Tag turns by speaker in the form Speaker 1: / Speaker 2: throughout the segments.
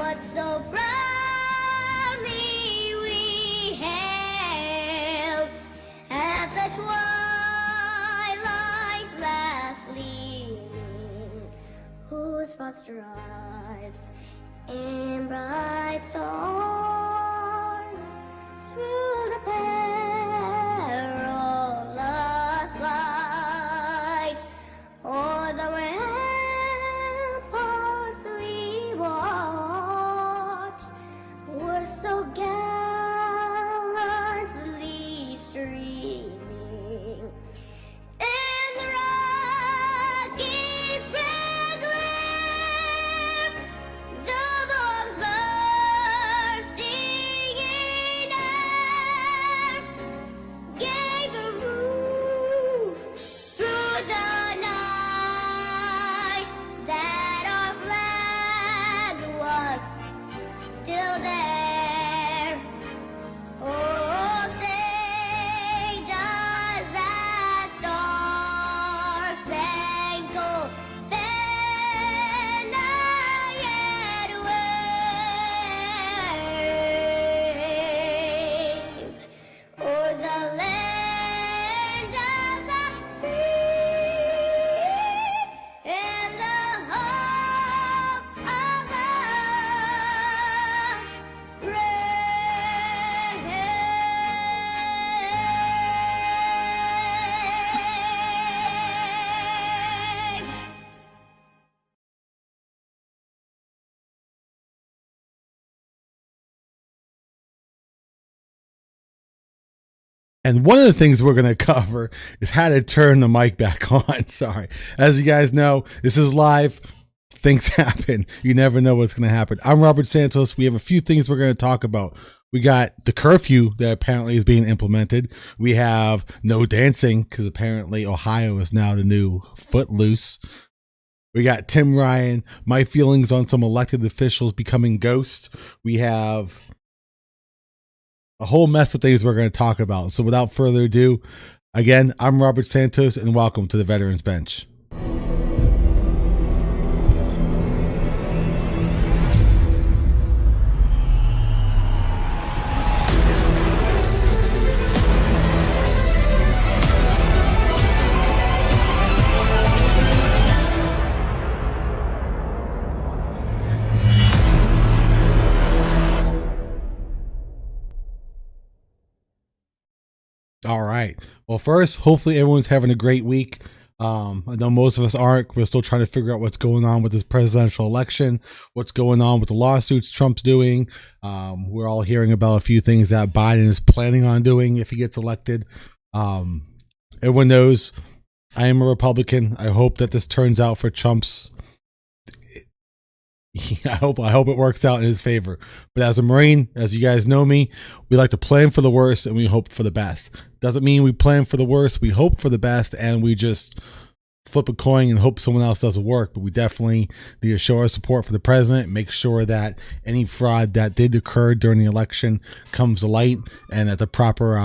Speaker 1: what so proudly we hailed at the twilight's last gleaming, whose broad stripes in bright stars through the perilous fight o'er the ramparts we watched were so gallantly streaming. In the rocket's red glare, the bombs bursting in air gave a roof through the night that our flag was still there. Oh, say does that star-spangled banner yet wave o'er the land of the free and the hope of the brave.
Speaker 2: And one of the things we're going to cover is how to turn the mic back on. Sorry. As you guys know, this is live. Things happen. You never know what's going to happen. I'm Robert Santos. We have a few things we're going to talk about. We got the curfew that apparently is being implemented. We have no dancing because apparently Ohio is now the new Footloose. We got Tim Ryan, my feelings on some elected officials becoming ghosts. We have a whole mess of things we're going to talk about. So without further ado, again, I'm Robert Santos and welcome to the Veterans Bench. All right. Well, first, hopefully everyone's having a great week. I know most of us aren't. We're still trying to figure out what's going on with this presidential election, what's going on with the lawsuits Trump's doing. We're all hearing about a few things that Biden is planning on doing if he gets elected. Everyone knows I am a Republican. I hope that this turns out for Trump's. I hope it works out in his favor. But as a Marine, as you guys know me, we like to plan for the worst and we hope for the best. Doesn't mean we plan for the worst. We hope for the best and we just flip a coin and hope someone else doesn't work. But we definitely need to show our support for the president, make sure that any fraud that did occur during the election comes to light and that the proper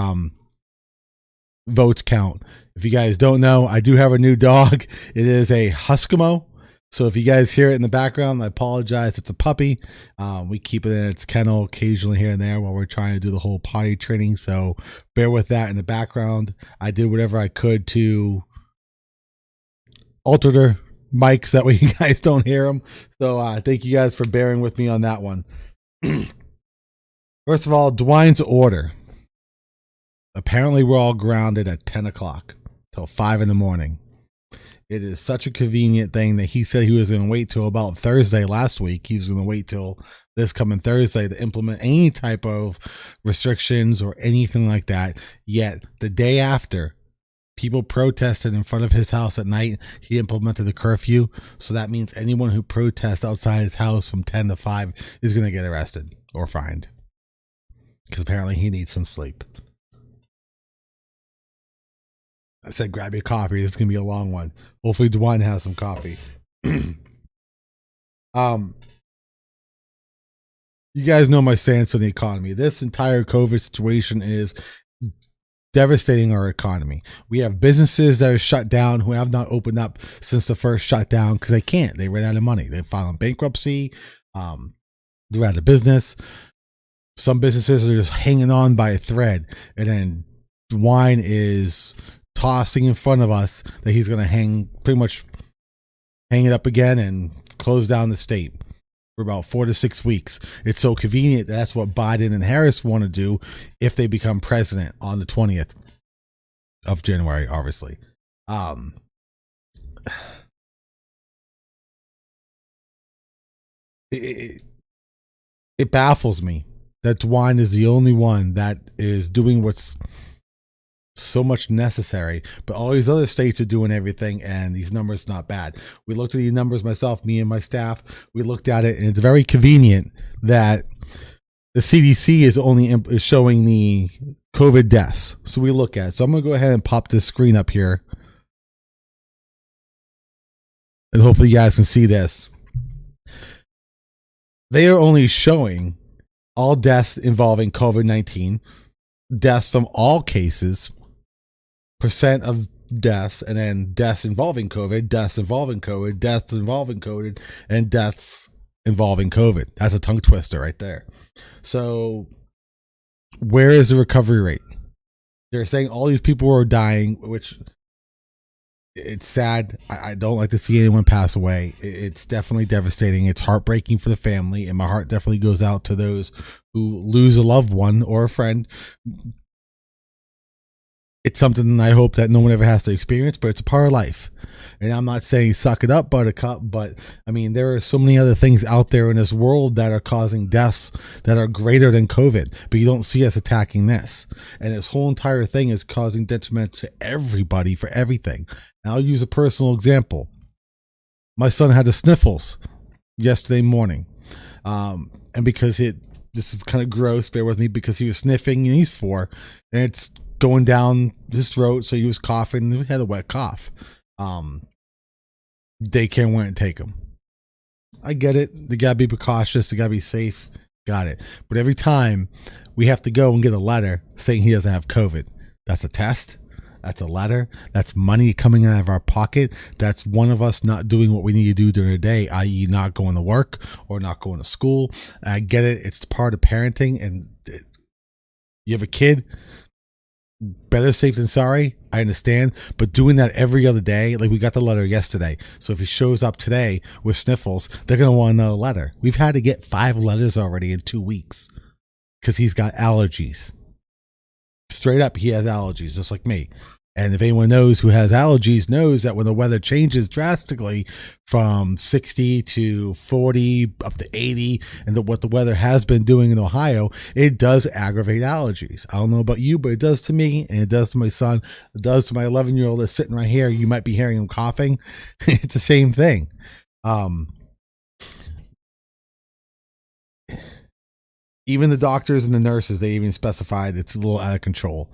Speaker 2: votes count. If you guys don't know, I do have a new dog. It is a Huskimo. So if you guys hear it in the background, I apologize. It's a puppy. We keep it in its kennel occasionally here and there while we're trying to do the whole potty training. So bear with that in the background. I did whatever I could to alter the mics that way you guys don't hear them. So thank you guys for bearing with me on that one. First of all, DeWine's order. Apparently we're all grounded at 10 o'clock till 5 in the morning. It is such a convenient thing that he said he was going to wait till about Thursday last week. He was going to wait till this coming Thursday to implement any type of restrictions or anything like that. Yet the day after, people protested in front of his house at night. He implemented the curfew. So that means anyone who protests outside his house from 10 to 5 is going to get arrested or fined. Because apparently he needs some sleep. I said, grab your coffee. This is going to be a long one. Hopefully DeWine has some coffee. You guys know my stance on the economy. This entire COVID situation is devastating our economy. We have businesses that are shut down who have not opened up since the first shutdown because they can't. They ran out of money. They filed bankruptcy. They're out of business. Some businesses are just hanging on by a thread, and then DeWine is tossing in front of us that he's going to pretty much hang it up again and close down the state for about 4 to 6 weeks. It's so convenient. That's what Biden and Harris want to do if they become president on the 20th of January, obviously. It baffles me that DeWine is the only one that is doing what's so much necessary, but all these other states are doing everything, and these numbers not bad. We looked at these numbers myself, me and my staff. We looked at it, and it's very convenient that the CDC is showing the COVID deaths. So we look at it. So I'm going to go ahead and pop this screen up here, and hopefully you guys can see this. They are only showing all deaths involving COVID-19, deaths from all cases, percent of deaths, and then deaths involving COVID, deaths involving COVID, deaths involving COVID, and deaths involving COVID. That's a tongue twister right there. So where is the recovery rate? They're saying all these people are dying, which it's sad. I don't like to see anyone pass away. It's definitely devastating. It's heartbreaking for the family, and my heart definitely goes out to those who lose a loved one or a friend. It's something I hope that no one ever has to experience, but it's a part of life. And I'm not saying suck it up, buttercup, but I mean, there are so many other things out there in this world that are causing deaths that are greater than COVID, but you don't see us attacking this. And this whole entire thing is causing detriment to everybody for everything. And I'll use a personal example. My son had the sniffles yesterday morning. And because this is kind of gross, bear with me, because he was sniffing, and he's 4, and it's going down his throat, so he was coughing. He had a wet cough. Daycare went and take him. I get it. They gotta be precautious. They gotta be safe. Got it. But every time we have to go and get a letter saying he doesn't have COVID, that's a test. That's a letter. That's money coming out of our pocket. That's one of us not doing what we need to do during the day, i.e. not going to work or not going to school. I get it. It's part of parenting, and you have a kid. Better safe than sorry. I understand, but doing that every other day, like we got the letter yesterday. So if he shows up today with sniffles, they're going to want another letter. We've had to get 5 letters already in 2 weeks because he's got allergies. Straight up, he has allergies, just like me. And if anyone knows who has allergies knows that when the weather changes drastically from 60 to 40 up to 80, and what the weather has been doing in Ohio, it does aggravate allergies. I don't know about you, but it does to me, and it does to my son. It does to my 11-year-old that's sitting right here. You might be hearing him coughing. It's the same thing. Even the doctors and the nurses, they even specified it's a little out of control.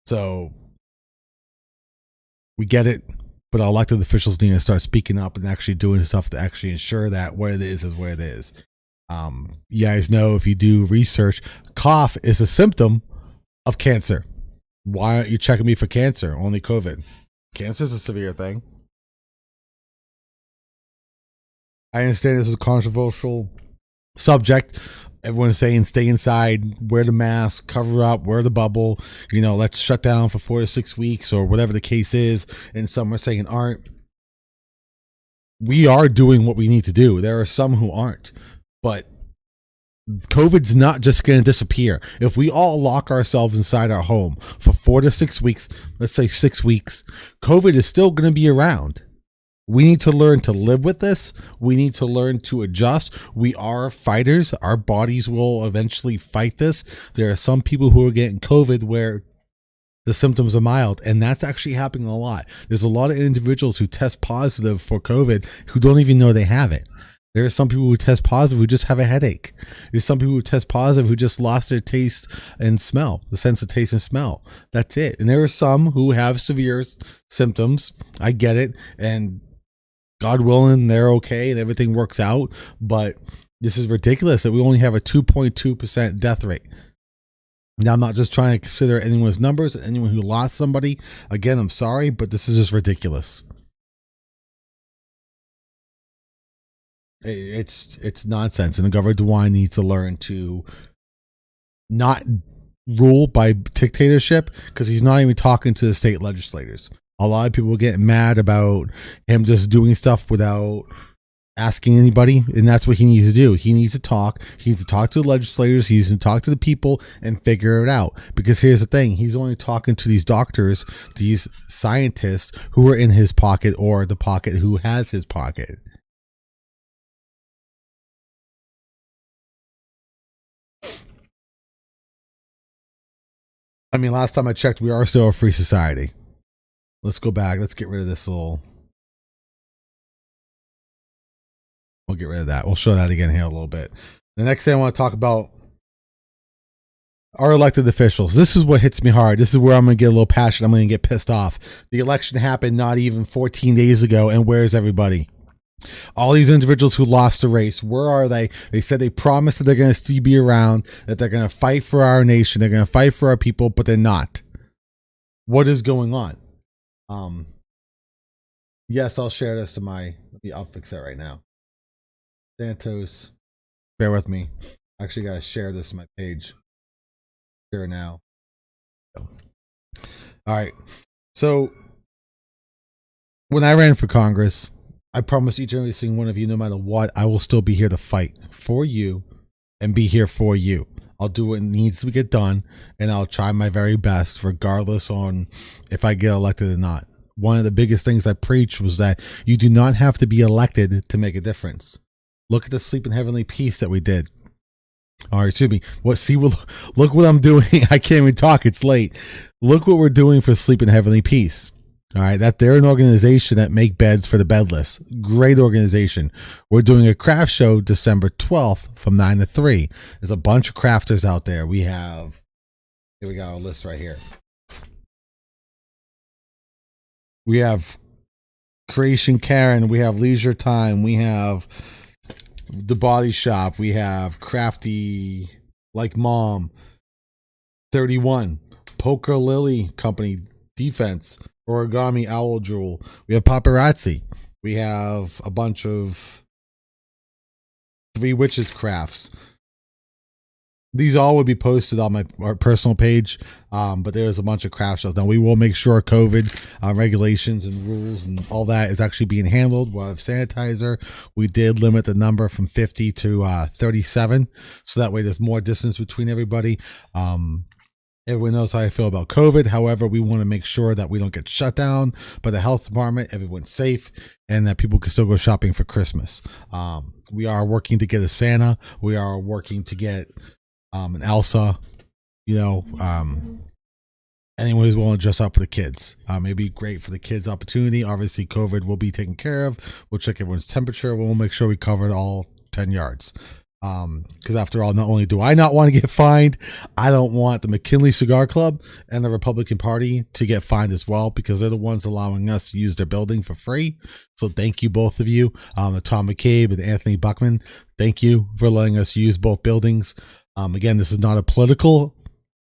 Speaker 2: So we get it, but our elected officials need to start speaking up and actually doing stuff to actually ensure that where it is where it is. You guys know, if you do research, cough is a symptom of cancer. Why aren't you checking me for cancer? Only COVID. Cancer is a severe thing. I understand this is a controversial subject. Everyone's saying stay inside, wear the mask, cover up, wear the bubble, let's shut down for 4 to 6 weeks or whatever the case is. And some are saying aren't. We are doing what we need to do. There are some who aren't, but COVID's not just going to disappear. If we all lock ourselves inside our home for 4 to 6 weeks, let's say 6 weeks, COVID is still going to be around. We need to learn to live with this. We need to learn to adjust. We are fighters. Our bodies will eventually fight this. There are some people who are getting COVID where the symptoms are mild, and that's actually happening a lot. There's a lot of individuals who test positive for COVID who don't even know they have it. There are some people who test positive who just have a headache. There's some people who test positive who just lost their taste and smell, the sense of taste and smell. That's it. And there are some who have severe symptoms. I get it. And God willing, they're okay and everything works out. But this is ridiculous that we only have a 2.2% death rate. Now, I'm not just trying to consider anyone's numbers, anyone who lost somebody. Again, I'm sorry, but this is just ridiculous. It's nonsense, and the governor DeWine needs to learn to not rule by dictatorship, because he's not even talking to the state legislators. A lot of people get mad about him just doing stuff without asking anybody, and that's what he needs to do. He needs to talk. He needs to talk to the legislators. He needs to talk to the people and figure it out. Because here's the thing: he's only talking to these doctors, these scientists who are in his pocket, or the pocket who has his pocket. I mean, last time I checked, we are still a free society. Let's go back. Let's get rid of this little. We'll get rid of that. We'll show that again here a little bit. The next thing I want to talk about are elected officials. This is what hits me hard. This is where I'm going to get a little passionate. I'm going to get pissed off. The election happened not even 14 days ago, and where's everybody? All these individuals who lost the race, where are they? They said they promised that they're going to still be around, that they're going to fight for our nation, they're going to fight for our people, but they're not. What is going on? Yes, I'll share this to my. I'll fix that right now. Santos, bear with me. Actually, gotta share this to my page. Share now. All right. So when I ran for Congress, I promised each and every single one of you, no matter what, I will still be here to fight for you and be here for you. I'll do what needs to get done, and I'll try my very best, regardless on if I get elected or not. One of the biggest things I preached was that you do not have to be elected to make a difference. Look at the Sleep in Heavenly Peace that we did. All right, excuse me. Look what I'm doing. I can't even talk. It's late. Look what we're doing for Sleep in Heavenly Peace. All right, that they're an organization that make beds for the bedless. Great organization. We're doing a craft show December 12th from 9 to 3. There's a bunch of crafters out there. Here we got a list right here. We have Creation Karen. We have Leisure Time. We have The Body Shop. We have Crafty Like Mom. 31. Poker Lily Company Defense. Origami Owl Jewel. We have Paparazzi. We have a bunch of Three Witches Crafts. These all will be posted on our personal page, but there's a bunch of craft shows. Now, we will make sure COVID regulations and rules and all that is actually being handled. We'll have sanitizer. We did limit the number from 50 to 37, so that way there's more distance between everybody. Everyone knows how I feel about COVID. However, we want to make sure that we don't get shut down by the health department, everyone's safe, and that people can still go shopping for Christmas. We are working to get a Santa. We are working to get an Elsa, anyone who's willing to dress up for the kids. It'd be great for the kids' opportunity. Obviously, COVID will be taken care of. We'll check everyone's temperature. We'll make sure we cover all 10 yards. Because after all, not only do I not want to get fined, I don't want the McKinley Cigar Club and the Republican Party to get fined as well, because they're the ones allowing us to use their building for free. So thank you, both of you, Tom McCabe and Anthony Buckman. Thank you for letting us use both buildings. Again, this is not a political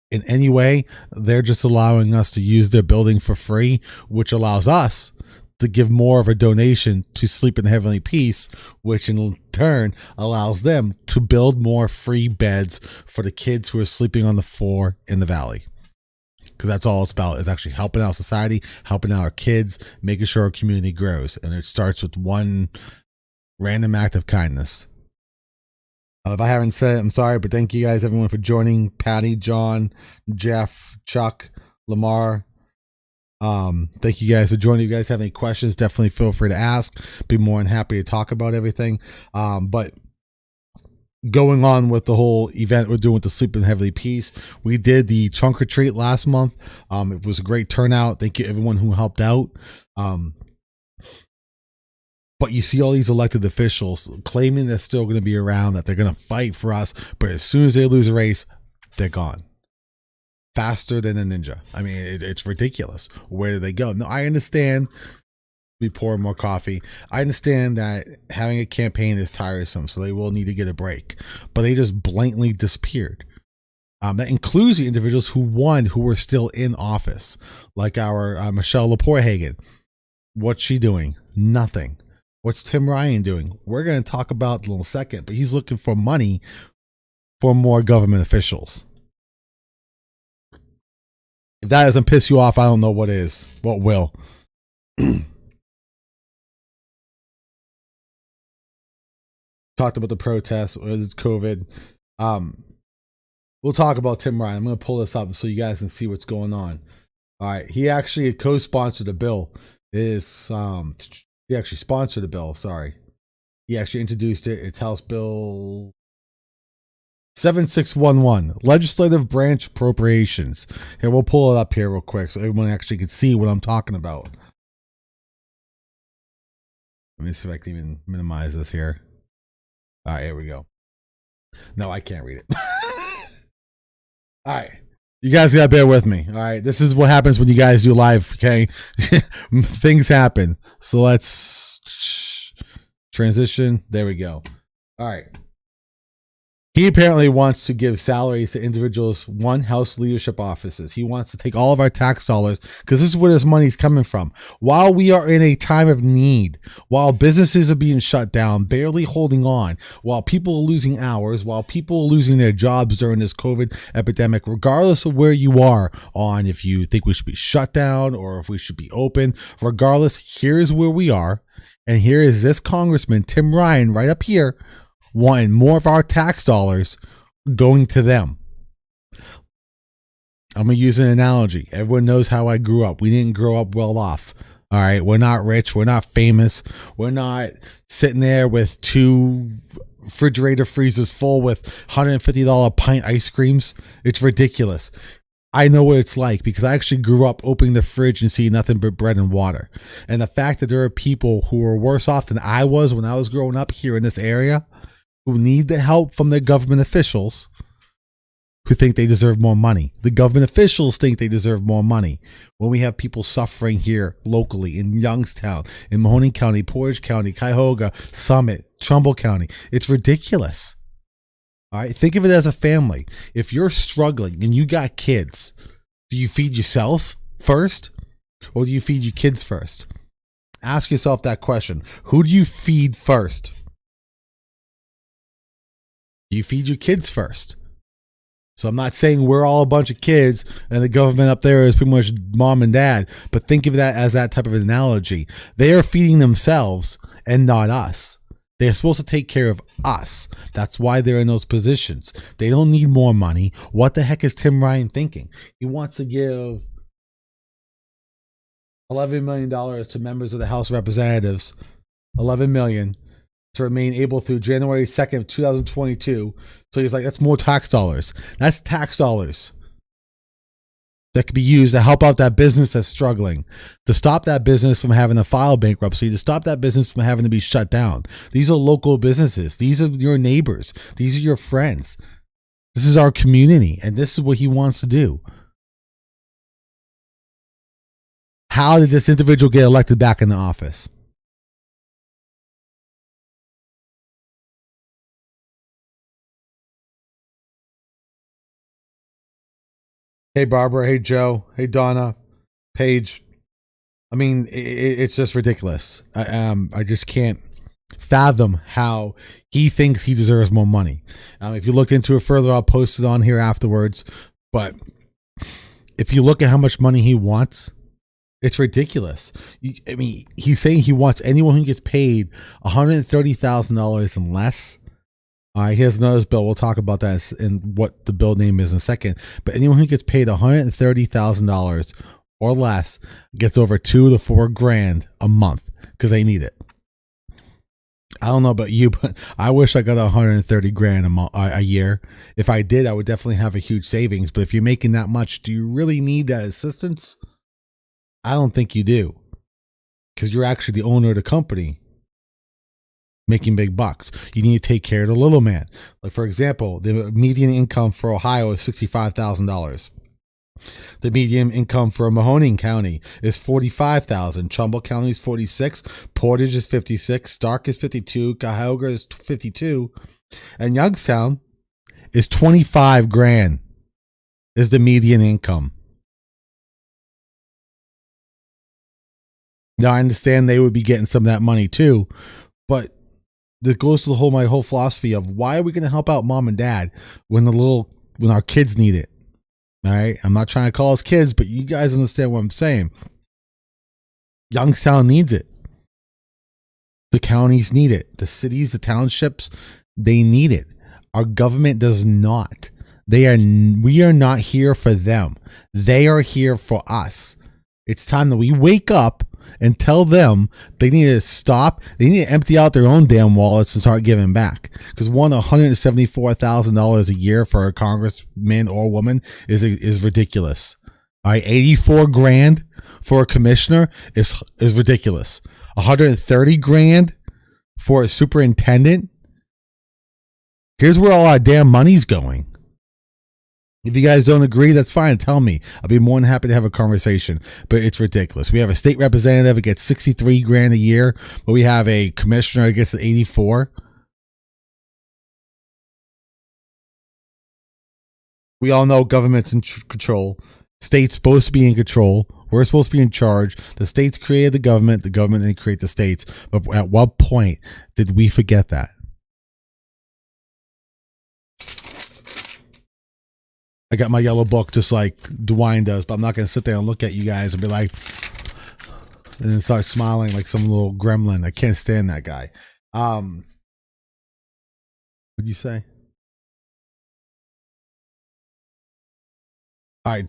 Speaker 2: in any way. They're just allowing us to use their building for free, which allows us to give more of a donation to Sleep in Heavenly Peace, which in turn allows them to build more free beds for the kids who are sleeping on the floor in the valley. Because that's all it's about, is actually helping out society, helping out our kids, making sure our community grows. And it starts with one random act of kindness. If I haven't said it, I'm sorry, but thank you guys, everyone, for joining. Patty, John, Jeff, Chuck, Lamar. Thank you guys for joining. If you guys have any questions, definitely feel free to ask. Be more than happy to talk about everything. But going on with the whole event we're doing with the Sleep in Heavenly Peace, we did the trunk or treat last month. It was a great turnout. Thank you everyone who helped out. But you see all these elected officials claiming they're still going to be around, that they're going to fight for us, but as soon as they lose a race, they're gone. Faster than a ninja. I mean, it's ridiculous. Where do they go? No, I understand. We pour more coffee. I understand that having a campaign is tiresome, so they will need to get a break. But they just blatantly disappeared. That includes the individuals who won, who were still in office, like our Michelle Laporte-Hagen. What's she doing? Nothing. What's Tim Ryan doing? We're going to talk about in a little second, but he's looking for money for more government officials. If that doesn't piss you off, I don't know what is. What will. Talked about the protests, COVID. We'll talk about Tim Ryan. I'm going to pull this up so you guys can see what's going on. All right. He actually co-sponsored a bill. He actually sponsored a bill. Sorry. He actually introduced it. It's House Bill 7611, Legislative Branch Appropriations. Here, we'll pull it up here real quick so everyone actually can see what I'm talking about. Let me see if I can even minimize this here. All right, here we go. No, I can't read it. All right. You guys got to bear with me. All right. This is what happens when you guys do live. Okay. Things happen. So let's transition. There we go. All right. He apparently wants to give salaries to individuals, House leadership offices. He wants to take all of our tax dollars because this is where this money's coming from. While we are in a time of need, while businesses are being shut down, barely holding on, while people are losing hours, while people are losing their jobs during this COVID epidemic, regardless of where you are on, if you think we should be shut down or if we should be open, regardless, here's where we are. And here is this Congressman, Tim Ryan, right up here, wanting more of our tax dollars going to them. I'm going to use an analogy. Everyone knows how I grew up. We didn't grow up well off. All right. We're not rich. We're not famous. We're not sitting there with 2 refrigerator freezers full with $150 pint ice creams. It's ridiculous. I know what it's like because I actually grew up opening the fridge and seeing nothing but bread and water. And the fact that there are people who are worse off than I was when I was growing up here in this area, who need the help from the government officials who think they deserve more money. The government officials think they deserve more money. When we have people suffering here locally in Youngstown, in Mahoning County, Portage County, Cuyahoga, Summit, Trumbull County, it's ridiculous. All right, think of it as a family. If you're struggling and you got kids, do you feed yourselves first or do you feed your kids first? Ask yourself that question. Who do you feed first? You feed your kids first. So I'm not saying we're all a bunch of kids and the government up there is pretty much mom and dad, but think of that as that type of analogy. They are feeding themselves and not us. They're supposed to take care of us. That's why they're in those positions. They don't need more money. What the heck is Tim Ryan thinking? He wants to give $11 million to members of the House of Representatives. $11 million. To remain able through January 2nd, 2022. So he's like, that's more tax dollars. That's tax dollars that could be used to help out that business that's struggling, to stop that business from having to file bankruptcy, to stop that business from having to be shut down. These are local businesses. These are your neighbors. These are your friends. This is our community, and this is what he wants to do. How did this individual get elected back in the office? Hey, Barbara. Hey, Joe. Hey, Donna. Paige. I mean, it's just ridiculous. I just can't fathom how he thinks he deserves more money. If you look into it further, I'll post it on here afterwards. But if you look at how much money he wants, it's ridiculous. I mean, he's saying he wants anyone who gets paid $130,000 and less. All right, here's another bill. We'll talk about that and what the bill name is in a second. But anyone who gets paid $130,000 or less gets over $2,000 to $4,000 a month because they need it. I don't know about you, but I wish I got $130,000 a year. If I did, I would definitely have a huge savings. But if you're making that much, do you really need that assistance? I don't think you do, because you're actually the owner of the company making big bucks. You need to take care of the little man. Like, for example, the median income for Ohio is $65,000. The median income for Mahoning County is $45,000. Trumbull County is $46,000. Portage is $56,000. Stark is $52,000. Cuyahoga is $52,000. And Youngstown is $25,000 is the median income. Now I understand they would be getting some of that money too, but that goes to my whole philosophy of why are we going to help out mom and dad when our kids need it? All right. I'm not trying to call us kids, but you guys understand what I'm saying. Youngstown needs it. The counties need it. The cities, the townships, they need it. Our government does not. We are not here for them. They are here for us. It's time that we wake up and tell them they need to stop. They need to empty out their own damn wallets and start giving back. Because $174,000 a year for a congressman or woman is ridiculous. All right, 84 grand for a commissioner is ridiculous. 130 grand for a superintendent. Here's where all our damn money's going. If you guys don't agree, that's fine. Tell me. I'll be more than happy to have a conversation. But it's ridiculous. We have a state representative that gets 63 grand a year, but we have a commissioner that gets 84. We all know government's in control. State's supposed to be in control. We're supposed to be in charge. The states created the government didn't create the states. But at what point did we forget that? I got my yellow book just like DeWine does, but I'm not going to sit there and look at you guys and be like, and then start smiling like some little gremlin. I can't stand that guy. What'd you say? All right.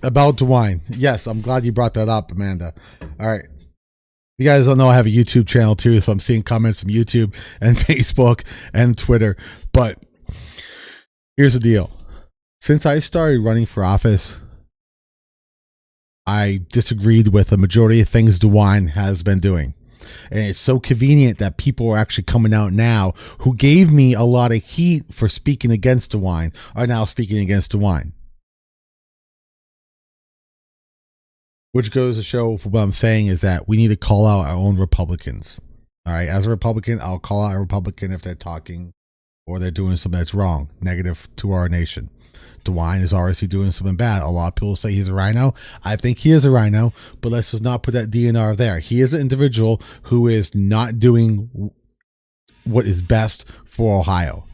Speaker 2: About DeWine. Yes, I'm glad you brought that up, Amanda. All right. You guys don't know I have a YouTube channel too, so I'm seeing comments from YouTube and Facebook and Twitter. But here's the deal. Since I started running for office, I disagreed with the majority of things DeWine has been doing. And it's so convenient that people are actually coming out now who gave me a lot of heat for speaking against DeWine are now speaking against DeWine. Which goes to show for what I'm saying is that we need to call out our own Republicans. All right. As a Republican, I'll call out a Republican if they're talking or they're doing something that's wrong, negative to our nation. DeWine is obviously doing something bad. A lot of people say he's a rhino. I think he is a rhino, but let's just not put that DNR there. He is an individual who is not doing what is best for Ohio.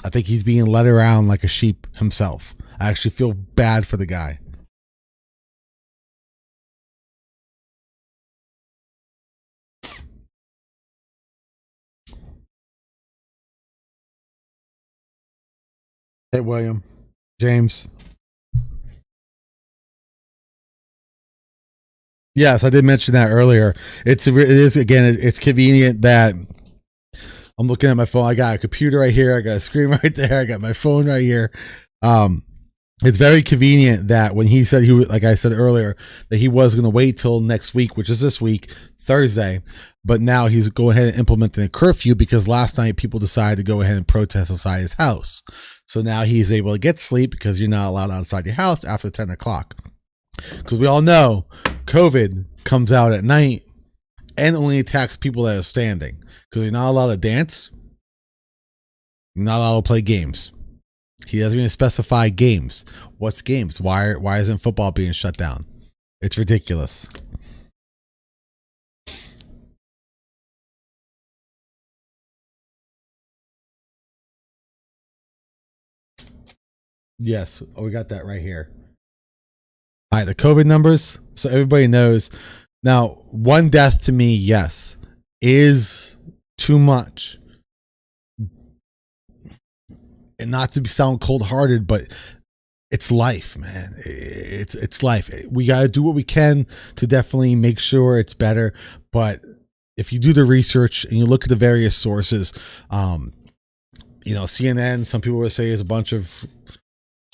Speaker 2: I think he's being led around like a sheep himself. I actually feel bad for the guy. Hey, William. James. Yes, I did mention that earlier. It is again, it's convenient that I'm looking at my phone. I got a computer right here. I got a screen right there. I got my phone right here. It's very convenient that when he said like I said earlier, that he was going to wait till next week, which is this week, Thursday. But now he's going ahead and implementing a curfew because last night people decided to go ahead and protest inside his house. So now he's able to get sleep because you're not allowed outside your house after 10 o'clock. Because we all know COVID comes out at night and only attacks people that are standing. Because you're not allowed to dance. You're not allowed to play games. He doesn't even specify games. What's games? Why isn't football being shut down? It's ridiculous. Yes, we got that right here. All right, the COVID numbers, so everybody knows. Now, one death to me, yes, is too much. And not to sound cold-hearted, but it's life, man. It's life. We got to do what we can to definitely make sure it's better. But if you do the research and you look at the various sources, CNN, some people would say is a bunch of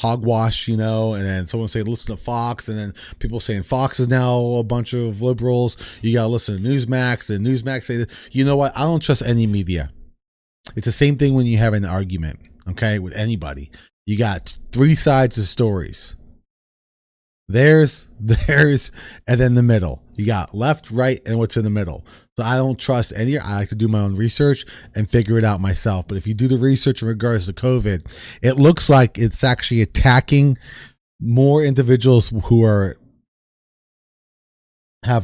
Speaker 2: hogwash, and then someone say listen to Fox, and then people saying Fox is now a bunch of liberals. You gotta listen to Newsmax, and Newsmax say that. You know what? I don't trust any media. It's the same thing when you have an argument, okay, with anybody. You got three sides of stories. Theirs, and then the middle. You got left, right, and what's in the middle. So I don't trust any. I like to do my own research and figure it out myself. But if you do the research in regards to COVID, it looks like it's actually attacking more individuals who are have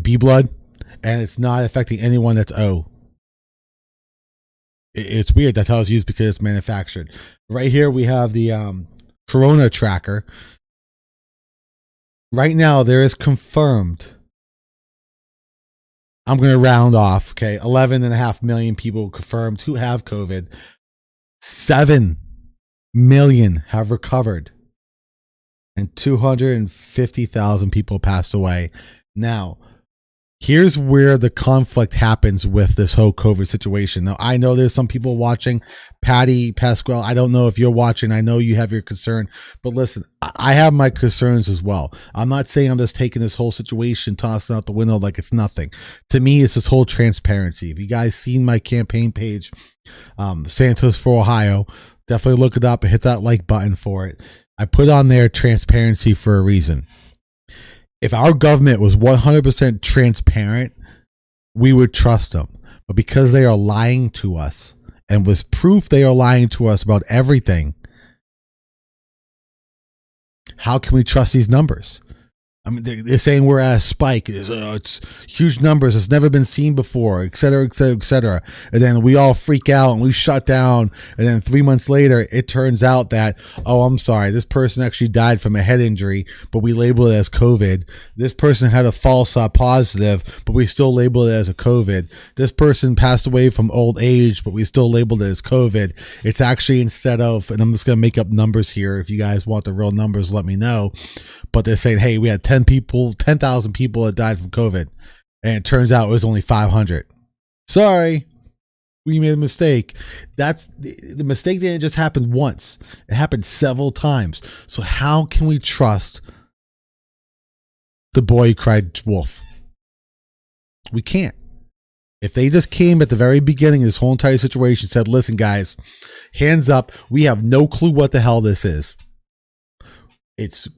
Speaker 2: B blood, and it's not affecting anyone that's O. It's weird. That tells you it's because it's manufactured. Right here we have the Corona tracker. Right now there is confirmed, I'm going to round off, okay, 11.5 million people confirmed who have COVID. 7 million have recovered. And 250,000 people passed away. Now, here's where the conflict happens with this whole COVID situation. Now, I know there's some people watching. Patty, Pasquale, I don't know if you're watching. I know you have your concern. But listen, I have my concerns as well. I'm not saying I'm just taking this whole situation, tossing out the window like it's nothing. To me, it's this whole transparency. If you guys seen my campaign page, Santos for Ohio, definitely look it up and hit that like button for it. I put on there transparency for a reason. If our government was 100% transparent, we would trust them. But because they are lying to us, and with proof they are lying to us about everything, how can we trust these numbers? I mean, they're saying we're at a spike. It's huge numbers. It's never been seen before, et cetera, et cetera, et cetera. And then we all freak out and we shut down. And then 3 months later, it turns out that, oh, I'm sorry, this person actually died from a head injury, but we label it as COVID. This person had a false positive, but we still label it as a COVID. This person passed away from old age, but we still labeled it as COVID. It's actually instead of, and I'm just going to make up numbers here. If you guys want the real numbers, let me know. But they're saying, hey, we had 10,000 people that died from COVID. And it turns out it was only 500. Sorry, we made a mistake. That's the mistake didn't just happen once. It happened several times. So how can we trust the boy who cried wolf? We can't. If they just came at the very beginning of this whole entire situation, said, listen, guys, hands up. We have no clue what the hell this is. It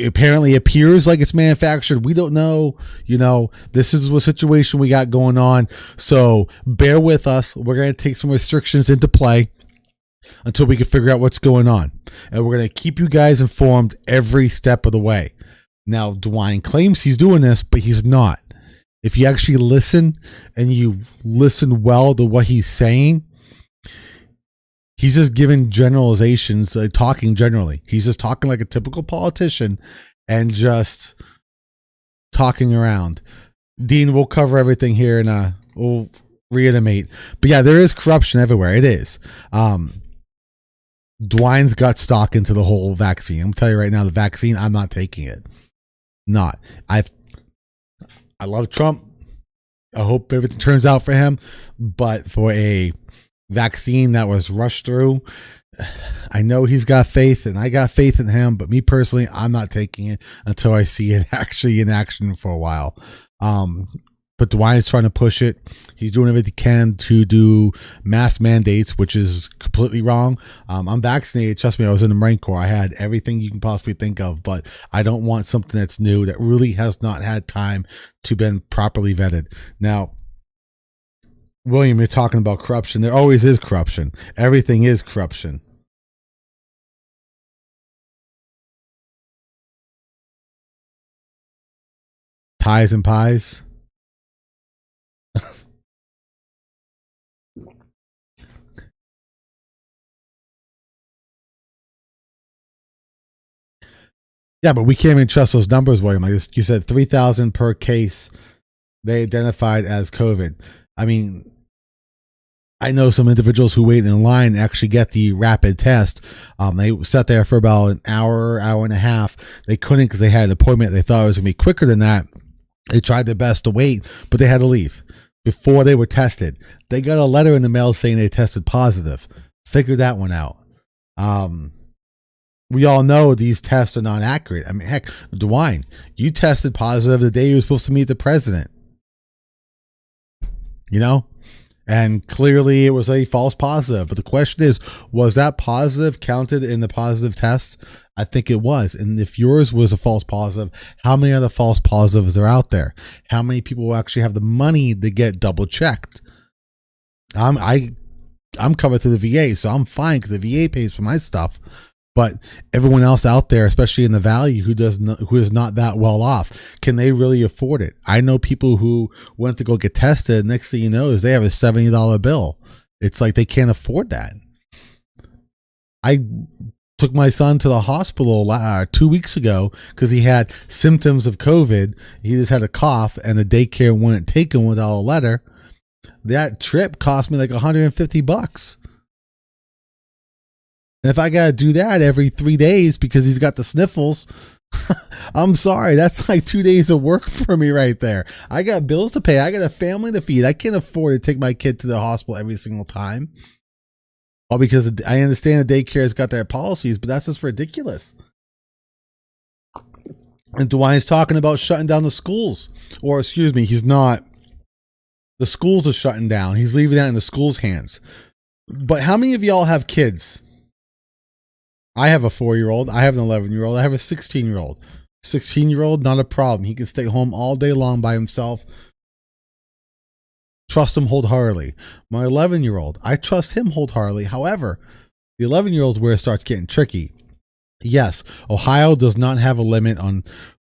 Speaker 2: apparently appears like it's manufactured. We don't know. This is the situation we got going on. So bear with us. We're going to take some restrictions into play until we can figure out what's going on. And we're going to keep you guys informed every step of the way. Now, DeWine claims he's doing this, but he's not. If you actually listen and you listen well to what he's saying, he's just giving generalizations, talking generally. He's just talking like a typical politician and just talking around. Dean, we'll cover everything here and we'll reanimate. But yeah, there is corruption everywhere. It is. DeWine's got stock into the whole vaccine. I'm going to tell you right now, the vaccine, I'm not taking it. Not. I love Trump. I hope everything turns out for him. But for a vaccine that was rushed through, I know he's got faith and I got faith in him, but me personally, I'm not taking it until I see it actually in action for a while. But DeWine is trying to push it. He's doing everything he can to do mass mandates, which is completely wrong. I'm vaccinated. Trust me, I was in the Marine Corps. I had everything you can possibly think of, but I don't want something that's new that really has not had time to been properly vetted. Now, William, you're talking about corruption. There always is corruption. Everything is corruption. Ties and pies. Yeah, but we can't even trust those numbers, William. Like you said, 3,000 per case they identified as COVID. I mean, I know some individuals who wait in line and actually get the rapid test. They sat there for about an hour and a half. They couldn't because they had an appointment. They thought it was going to be quicker than that. They tried their best to wait, but they had to leave before they were tested. They got a letter in the mail saying they tested positive. Figure that one out. We all know these tests are not accurate. I mean, heck, DeWine, you tested positive the day you were supposed to meet the president. And clearly it was a false positive. But the question is, was that positive counted in the positive tests? I think it was. And if yours was a false positive, how many other false positives are out there? How many people will actually have the money to get double checked? I'm covered through the VA, so I'm fine because the VA pays for my stuff. But everyone else out there, especially in the valley, who is not that well off, can they really afford it? I know people who went to go get tested. Next thing you know is they have a $70 bill. It's like they can't afford that. I took my son to the hospital 2 weeks ago because he had symptoms of COVID. He just had a cough, and the daycare wouldn't take him without a letter. That trip cost me like $150. And if I got to do that every 3 days because he's got the sniffles, I'm sorry. That's like 2 days of work for me right there. I got bills to pay. I got a family to feed. I can't afford to take my kid to the hospital every single time. All because I understand the daycare has got their policies, but that's just ridiculous. And DeWine's talking about shutting down the schools. Or, excuse me, he's not. The schools are shutting down. He's leaving that in the schools' hands. But how many of y'all have kids? I have a 4-year-old. I have an 11-year-old. I have a 16-year-old. 16-year-old, not a problem. He can stay home all day long by himself. Trust him wholeheartedly. My 11-year-old, I trust him wholeheartedly. However, the 11-year-old is where it starts getting tricky. Yes, Ohio does not have a limit on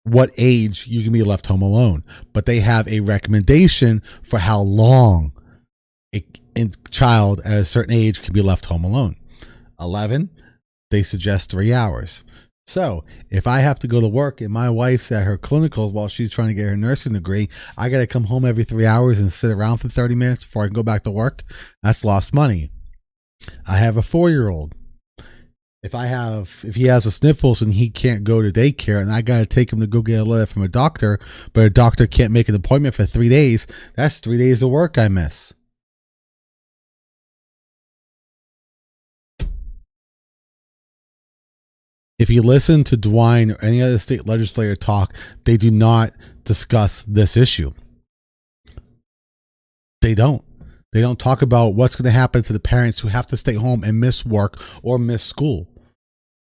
Speaker 2: what age you can be left home alone, but they have a recommendation for how long a child at a certain age can be left home alone. 11, they suggest 3 hours. So if I have to go to work and my wife's at her clinicals while she's trying to get her nursing degree, I got to come home every 3 hours and sit around for 30 minutes before I can go back to work. That's lost money. I have a 4-year-old. If he has the sniffles and he can't go to daycare and I got to take him to go get a letter from a doctor, but a doctor can't make an appointment for 3 days, that's 3 days of work I miss. If you listen to DeWine or any other state legislator talk, they do not discuss this issue. They don't. They don't talk about what's going to happen to the parents who have to stay home and miss work or miss school.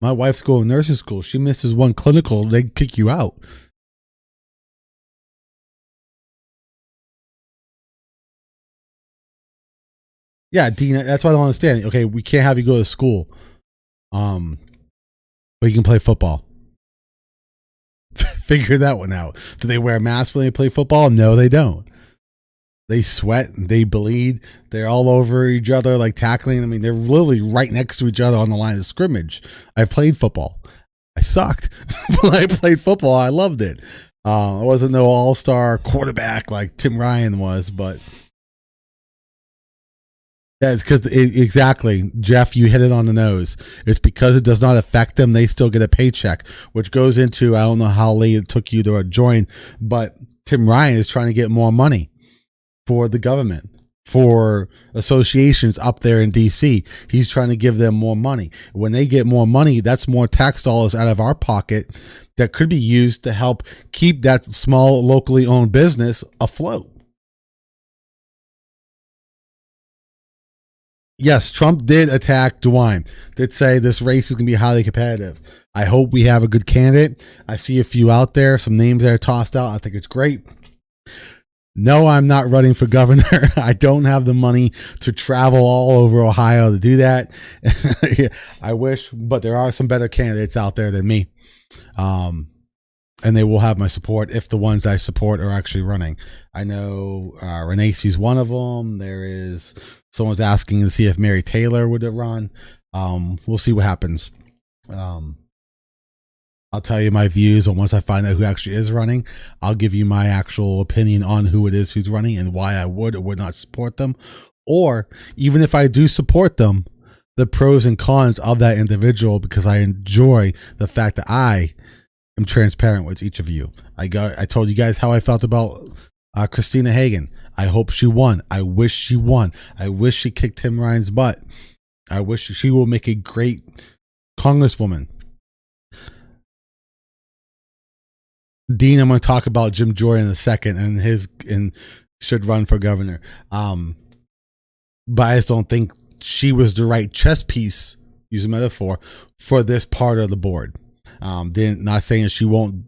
Speaker 2: My wife's going to nursing school. She misses one clinical, they kick you out. Yeah, Dean, that's what I don't understand. Okay, we can't have you go to school. But you can play football. Figure that one out. Do they wear masks when they play football? No, they don't. They sweat, they bleed, they're all over each other, like tackling. I mean, they're literally right next to each other on the line of scrimmage. I played football. I sucked. When I played football, I loved it. I wasn't no all-star quarterback like Tim Ryan was, but yeah, it's because exactly, Jeff, you hit it on the nose. It's because it does not affect them. They still get a paycheck, which goes into, I don't know how late it took you to join, but Tim Ryan is trying to get more money for the government, for associations up there in DC. He's trying to give them more money. When they get more money, that's more tax dollars out of our pocket that could be used to help keep that small locally owned business afloat. Yes, Trump did attack DeWine, did say this race is going to be highly competitive. I hope we have a good candidate. I see a few out there, some names that are tossed out. I think it's great. No, I'm not running for governor. I don't have the money to travel all over Ohio to do that. I wish, but there are some better candidates out there than me. And they will have my support if the ones I support are actually running. I know Renee's one of them. There is someone's asking to see if Mary Taylor would run. We'll see what happens. I'll tell you my views on once I find out who actually is running. I'll give you my actual opinion on who it is who's running and why I would or would not support them. Or even if I do support them, the pros and cons of that individual, because I enjoy the fact that I am transparent with each of you. I told you guys how I felt about Christina Hagan. I hope she won. I wish she won. I wish she kicked Tim Ryan's butt. I wish she will make a great congresswoman. Dean, I'm going to talk about Jim Jordan in a second and should run for governor. But I just don't think she was the right chess piece, use a metaphor, for this part of the board. Not saying she won't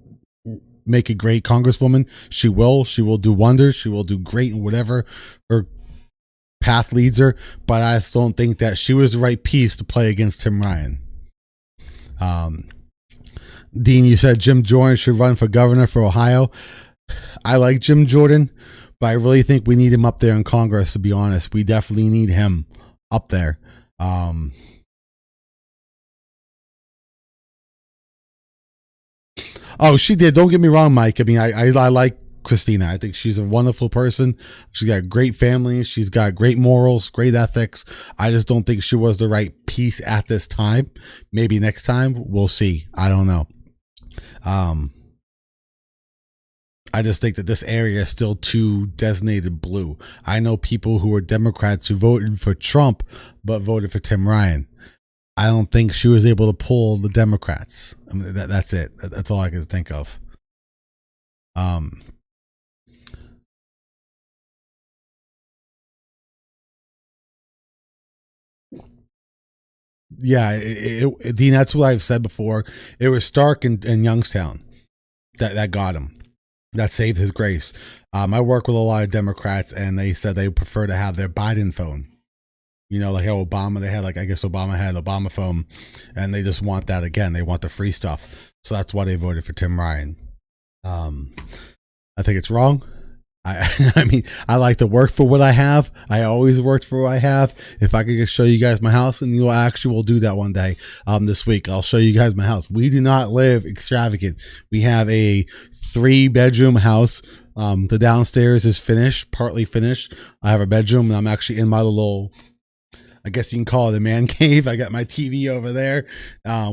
Speaker 2: make a great congresswoman. She will do wonders. She will do great in whatever her path leads her. But I just don't think that she was the right piece to play against Tim Ryan. Dean, you said Jim Jordan should run for governor for Ohio. I like Jim Jordan, but I really think we need him up there in Congress, to be honest. We definitely need him up there. Oh, she did. Don't get me wrong, Mike. I mean, I like Christina. I think she's a wonderful person. She's got a great family. She's got great morals, great ethics. I just don't think she was the right piece at this time. Maybe next time. We'll see. I don't know. I just think that this area is still too designated blue. I know people who are Democrats who voted for Trump but voted for Tim Ryan. I don't think she was able to pull the Democrats. I mean, that's it. That's all I can think of. Yeah, Dean, that's what I've said before. It was Stark and Youngstown that got him. That saved his grace. I work with a lot of Democrats, and they said they prefer to have their Biden phone. You know, like how Obama, they had, like, I guess Obama had Obama phone, and they just want that again. They want the free stuff. So that's why they voted for Tim Ryan. I think it's wrong. I mean, I like to work for what I have. I always worked for what I have. If I could just show you guys my house, and you actually will do that one day, this week, I'll show you guys my house. We do not live extravagant. We have a 3-bedroom house. The downstairs is finished, partly finished. I have a bedroom, and I'm actually in my little, I guess you can call it a man cave. I got my TV over there,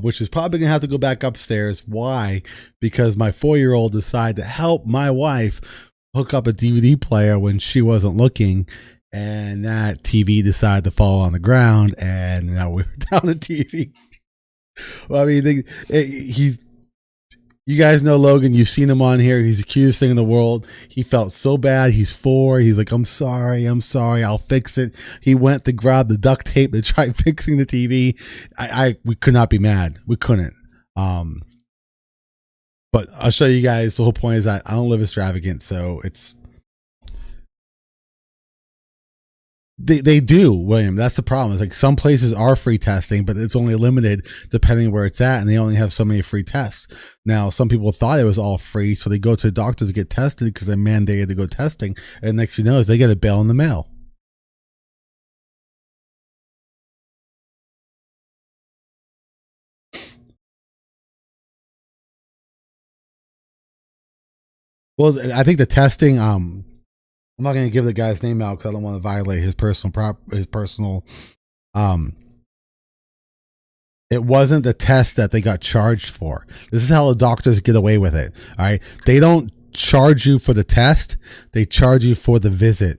Speaker 2: which is probably going to have to go back upstairs. Why? Because my 4-year-old decided to help my wife hook up a DVD player when she wasn't looking, and that TV decided to fall on the ground, and now we're down the TV. Well, I mean, you guys know Logan. You've seen him on here. He's the cutest thing in the world. He felt so bad. He's 4. He's like, I'm sorry. I'll fix it. He went to grab the duct tape to try fixing the TV. We could not be mad. We couldn't. But I'll show you guys. The whole point is that I don't live extravagant, so it's they do, William. That's the problem. It's like some places are free testing, but it's only limited depending where it's at, and they only have so many free tests. Now, some people thought it was all free, so they go to the doctors to get tested because they're mandated to go testing, and next you know is they get a bill in the mail. Well, I think the testing. I'm not going to give the guy's name out because I don't want to violate his personal. It wasn't the test that they got charged for. This is how the doctors get away with it. All right, they don't charge you for the test; they charge you for the visit.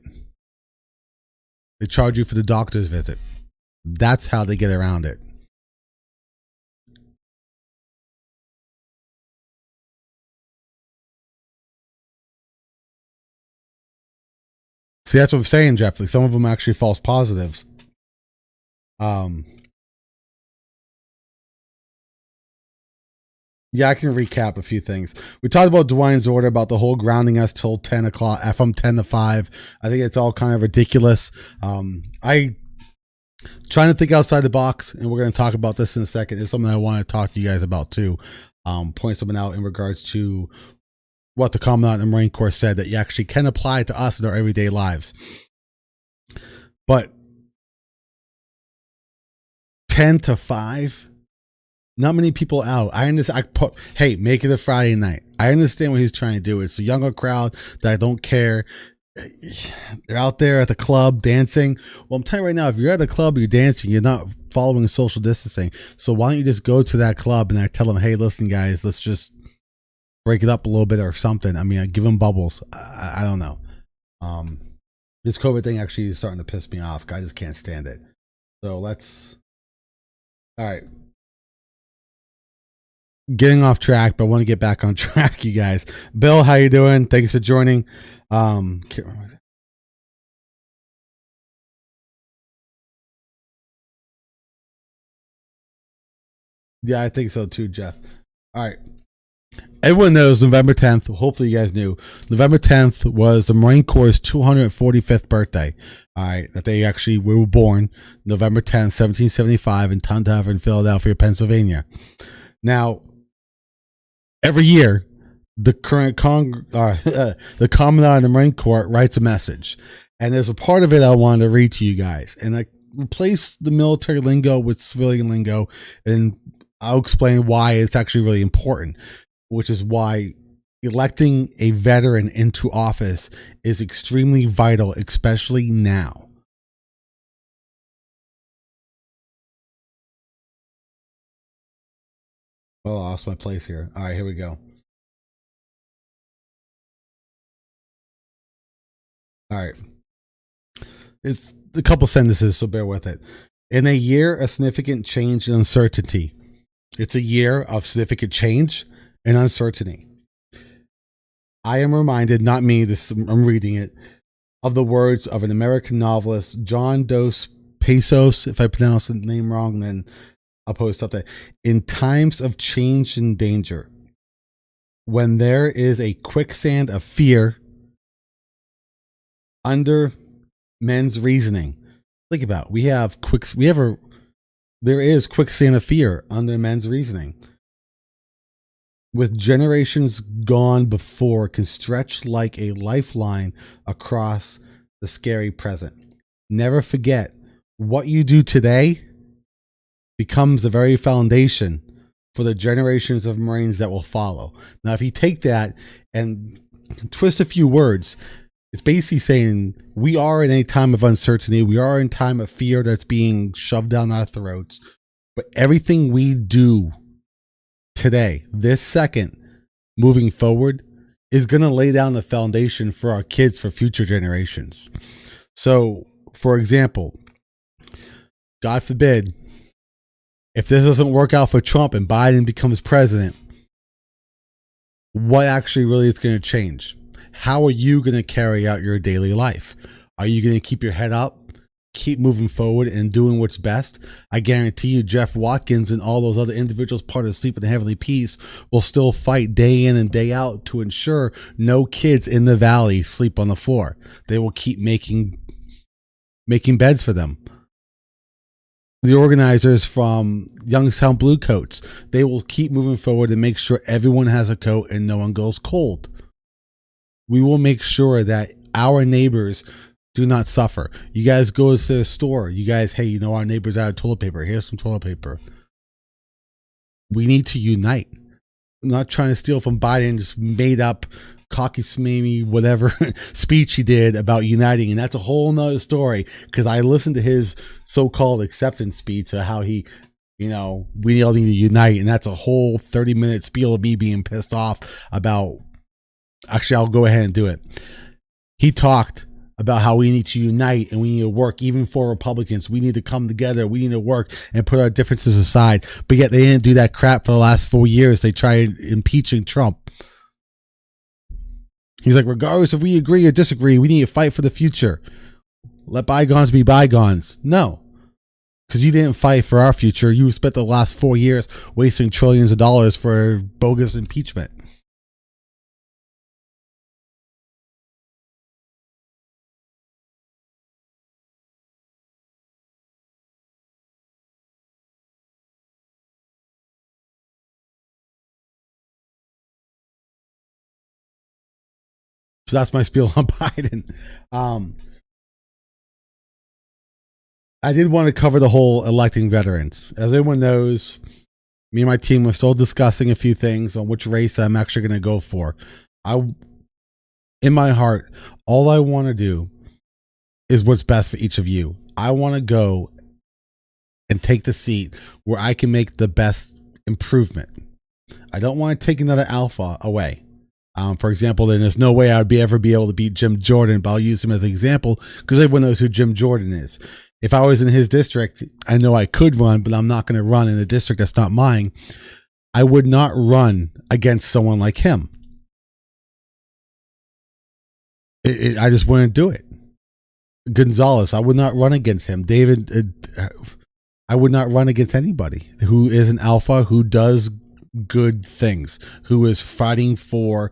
Speaker 2: They charge you for the doctor's visit. That's how they get around it. See, that's what I'm saying, Jeff. Like, some of them are actually false positives. Yeah, I can recap a few things. We talked about DeWine's order about the whole grounding us till 10 o'clock, from 10 to 5. I think it's all kind of ridiculous. I trying to think outside the box, and we're going to talk about this in a second. It's something I want to talk to you guys about too. Point something out in regards to what the Commandant and Marine Corps said that you actually can apply to us in our everyday lives. But 10 to 5, not many people out. I understand. Hey, make it a Friday night. I understand what he's trying to do. It's a younger crowd that don't care. They're out there at the club dancing. Well, I'm telling you right now, if you're at a club, you're dancing, you're not following social distancing. So why don't you just go to that club and I tell them, hey, listen, guys, let's just break it up a little bit or something. I mean, I give them bubbles. I don't know. This COVID thing actually is starting to piss me off. I just can't stand it. So all right. Getting off track, but I want to get back on track, you guys. Bill, how you doing? Thanks for joining. Can't remember. Yeah, I think so too, Jeff. All right. Everyone knows November 10th. Hopefully you guys knew. November 10th was the Marine Corps' 245th birthday. All right. That they actually were born November 10th, 1775 in Tuntavern, Philadelphia, Pennsylvania. Now, every year, the current the Commandant of the Marine Corps writes a message, and there's a part of it I wanted to read to you guys, and I replace the military lingo with civilian lingo, and I'll explain why it's actually really important, which is why electing a veteran into office is extremely vital, especially now. Oh, I lost my place here. All right, here we go. All right. It's a couple sentences, so bear with it. In a year of significant change and uncertainty, it's a year of significant change and uncertainty. I am reminded, not me, I'm reading it, of the words of an American novelist, John Dos Passos. If I pronounce the name wrong, then I'll post up there. In times of change and danger, when there is a quicksand of fear under men's reasoning. Think about it. There is quicksand of fear under men's reasoning. With generations gone before can stretch like a lifeline across the scary present. Never forget, what you do today becomes the very foundation for the generations of Marines that will follow. Now, if you take that and twist a few words, it's basically saying we are in a time of uncertainty. We are in a time of fear that's being shoved down our throats. But everything we do today, this second, moving forward, is going to lay down the foundation for our kids for future generations. So, for example, God forbid, if this doesn't work out for Trump and Biden becomes president, what actually really is going to change? How are you going to carry out your daily life? Are you going to keep your head up, keep moving forward and doing what's best? I guarantee you Jeff Watkins and all those other individuals part of Sleep in Heavenly Peace will still fight day in and day out to ensure no kids in the valley sleep on the floor. They will keep making beds for them. The organizers from Youngstown Bluecoats, they will keep moving forward and make sure everyone has a coat and no one goes cold. We will make sure that our neighbors do not suffer. You guys go to the store. You guys, hey, you know, our neighbor's out of toilet paper. Here's some toilet paper. We need to unite. I'm not trying to steal from Biden's made up, cocky, smammy, whatever speech he did about uniting. And that's a whole nother story because I listened to his so-called acceptance speech of how he, you know, we all need to unite. And that's a whole 30-minute spiel of me being pissed off about. Actually, I'll go ahead and do it. He talked about how we need to unite and we need to work. Even for Republicans, we need to come together. We need to work and put our differences aside. But yet they didn't do that crap for the last 4 years. They tried impeaching Trump. He's like, regardless if we agree or disagree, we need to fight for the future. Let bygones be bygones. No, because you didn't fight for our future. You spent the last 4 years wasting trillions of dollars for bogus impeachment. So that's my spiel on Biden. I did want to cover the whole electing veterans. As everyone knows, me and my team were still discussing a few things on which race I'm actually going to go for. In my heart, all I want to do is what's best for each of you. I want to go and take the seat where I can make the best improvement. I don't want to take another alpha away. For example, there's no way I would ever be able to beat Jim Jordan, but I'll use him as an example because everyone knows who Jim Jordan is. If I was in his district, I know I could run, but I'm not going to run in a district that's not mine. I would not run against someone like him. I just wouldn't do it. Gonzalez, I would not run against him. David, I would not run against anybody who is an alpha, who does good things, who is fighting for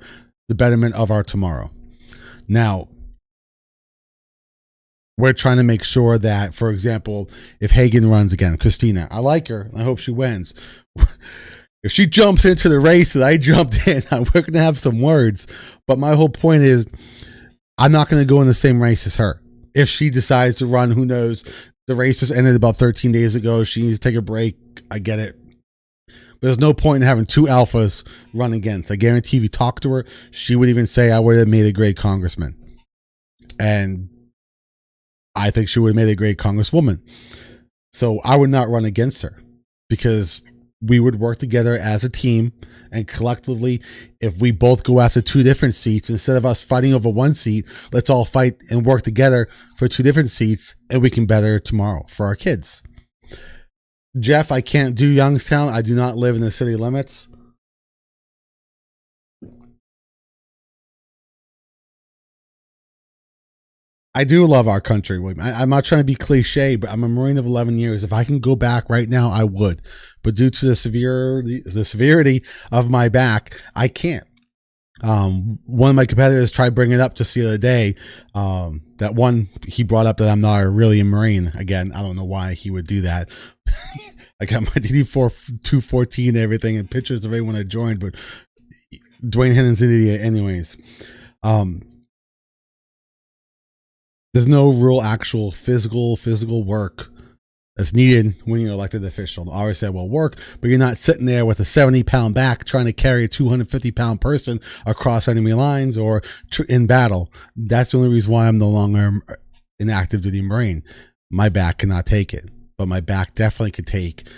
Speaker 2: the betterment of our tomorrow. Now, we're trying to make sure that, for example, if Hagen runs again, Christina, I like her. I hope she wins. If she jumps into the race that I jumped in, we're going to have some words. But my whole point is, I'm not going to go in the same race as her. If she decides to run, who knows? The race just ended about 13 days ago. She needs to take a break. I get it. But there's no point in having two alphas run against. I guarantee if you talk to her, she would even say, I would have made a great congressman. And I think she would have made a great congresswoman. So I would not run against her because we would work together as a team, and collectively, if we both go after two different seats, instead of us fighting over one seat, let's all fight and work together for two different seats, and we can better tomorrow for our kids. Jeff, I can't do Youngstown. I do not live in the city limits. I do love our country. I'm not trying to be cliche, but I'm a Marine of 11 years. If I can go back right now, I would. But due to the severity of my back, I can't. One of my competitors tried bringing it up just the other day. That one, he brought up that I'm not really a Marine. Again, I don't know why he would do that. I got my DD4 214 and everything and pictures of everyone that joined, but DeWine Hennon's an idiot anyways. There's no real actual physical work that's needed when you're elected official. I always say, well, work, but you're not sitting there with a 70-pound back trying to carry a 250-pound person across enemy lines or in battle. That's the only reason why I'm no longer an active duty Marine. My back cannot take it, but my back definitely could take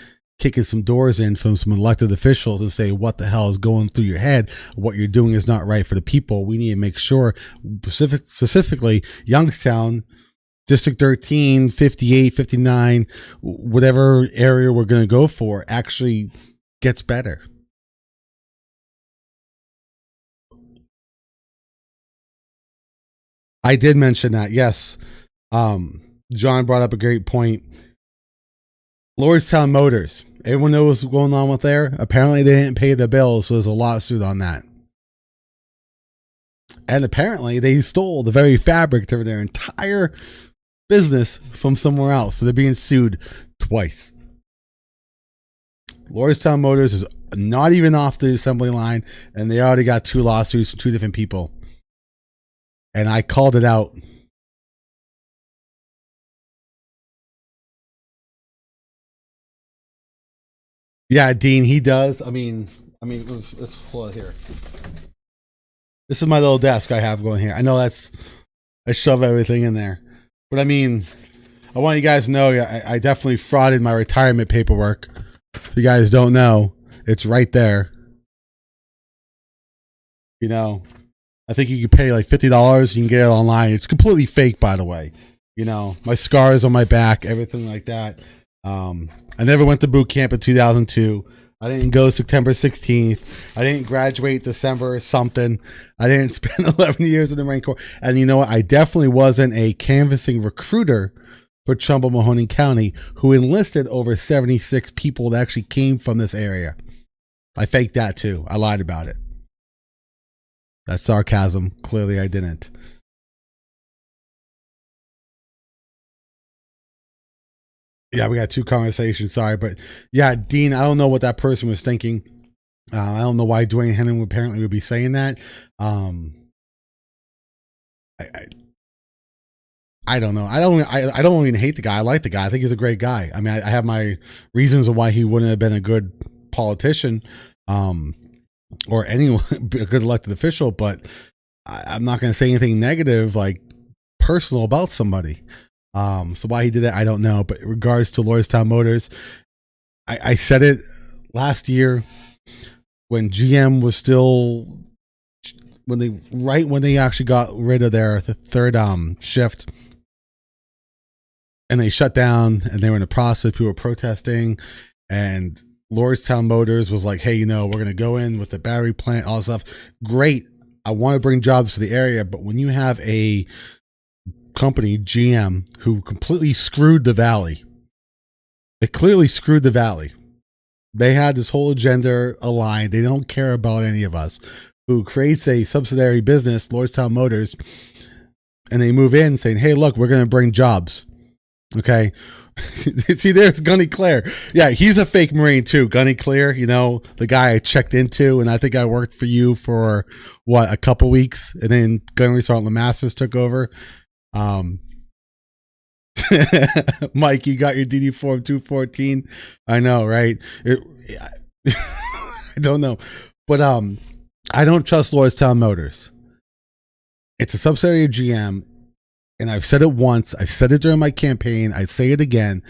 Speaker 2: kicking some doors in from some elected officials and say, what the hell is going through your head? What you're doing is not right for the people. We need to make sure, specifically Youngstown, District 13, 58, 59, whatever area we're going to go for actually gets better. I did mention that, yes. John brought up a great point. Lordstown Motors. Everyone knows what's going on with there. Apparently they didn't pay the bill, so there's a lawsuit on that. And apparently they stole the very fabric of their entire business from somewhere else. So they're being sued twice. Lordstown Motors is not even off the assembly line, and they already got two lawsuits from two different people. And I called it out. Yeah, Dean, he does. I mean, let's pull it here. This is my little desk I have going here. I know I shove everything in there. But I mean, I want you guys to know I definitely frauded my retirement paperwork. If you guys don't know, it's right there. You know, I think you can pay like $50. You can get it online. It's completely fake, by the way. You know, my scars on my back, everything like that. I never went to boot camp in 2002. I didn't go September 16th. I didn't graduate December something. I didn't spend 11 years in the Marine Corps. And you know what? I definitely wasn't a canvassing recruiter for Trumbull-Mahoning County who enlisted over 76 people that actually came from this area. I faked that too. I lied about it. That's sarcasm. Clearly I didn't. Yeah, we got two conversations. Sorry, but yeah, Dean, I don't know what that person was thinking. I don't know why DeWine Hennon apparently would be saying that. I don't know. I don't even hate the guy. I like the guy. I think he's a great guy. I mean, I have my reasons of why he wouldn't have been a good politician, or anyone a good elected official. But I'm not going to say anything negative, like personal about somebody. So why he did that, I don't know. But in regards to Lordstown Motors, I said it last year when GM was still when they actually got rid of their third shift, and they shut down, and they were in the process. People were protesting, and Lordstown Motors was like, "Hey, you know, we're gonna go in with the battery plant, all this stuff. Great, I want to bring jobs to the area, but when you have a company, GM, who completely screwed the valley. It clearly screwed the valley. They had this whole agenda aligned. They don't care about any of us. Who creates a subsidiary business, Lordstown Motors, and they move in saying, hey, look, we're going to bring jobs. Okay. See, there's Gunny Claire. Yeah, he's a fake Marine too. Gunny Claire, the guy I checked into, and I think I worked for you for a couple weeks, and then Gunnery Sergeant Lemasters took over. Mike, you got your DD Form 214. I know, right? I don't know, but I don't trust Lordstown Motors. It's a subsidiary of GM. And I've said it once, I said it during my campaign, I say it again.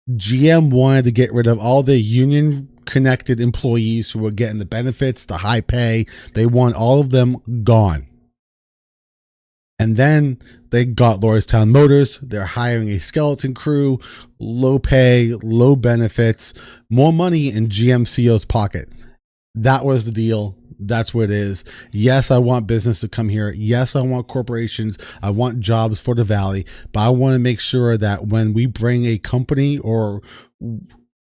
Speaker 2: GM wanted to get rid of all the union connected employees who were getting the benefits, the high pay. They want all of them gone. And then they got Lordstown Motors. They're hiring a skeleton crew, low pay, low benefits, more money in GMCO's pocket. That was the deal. That's what it is. Yes, I want business to come here. Yes, I want corporations. I want jobs for the Valley. But I want to make sure that when we bring a company or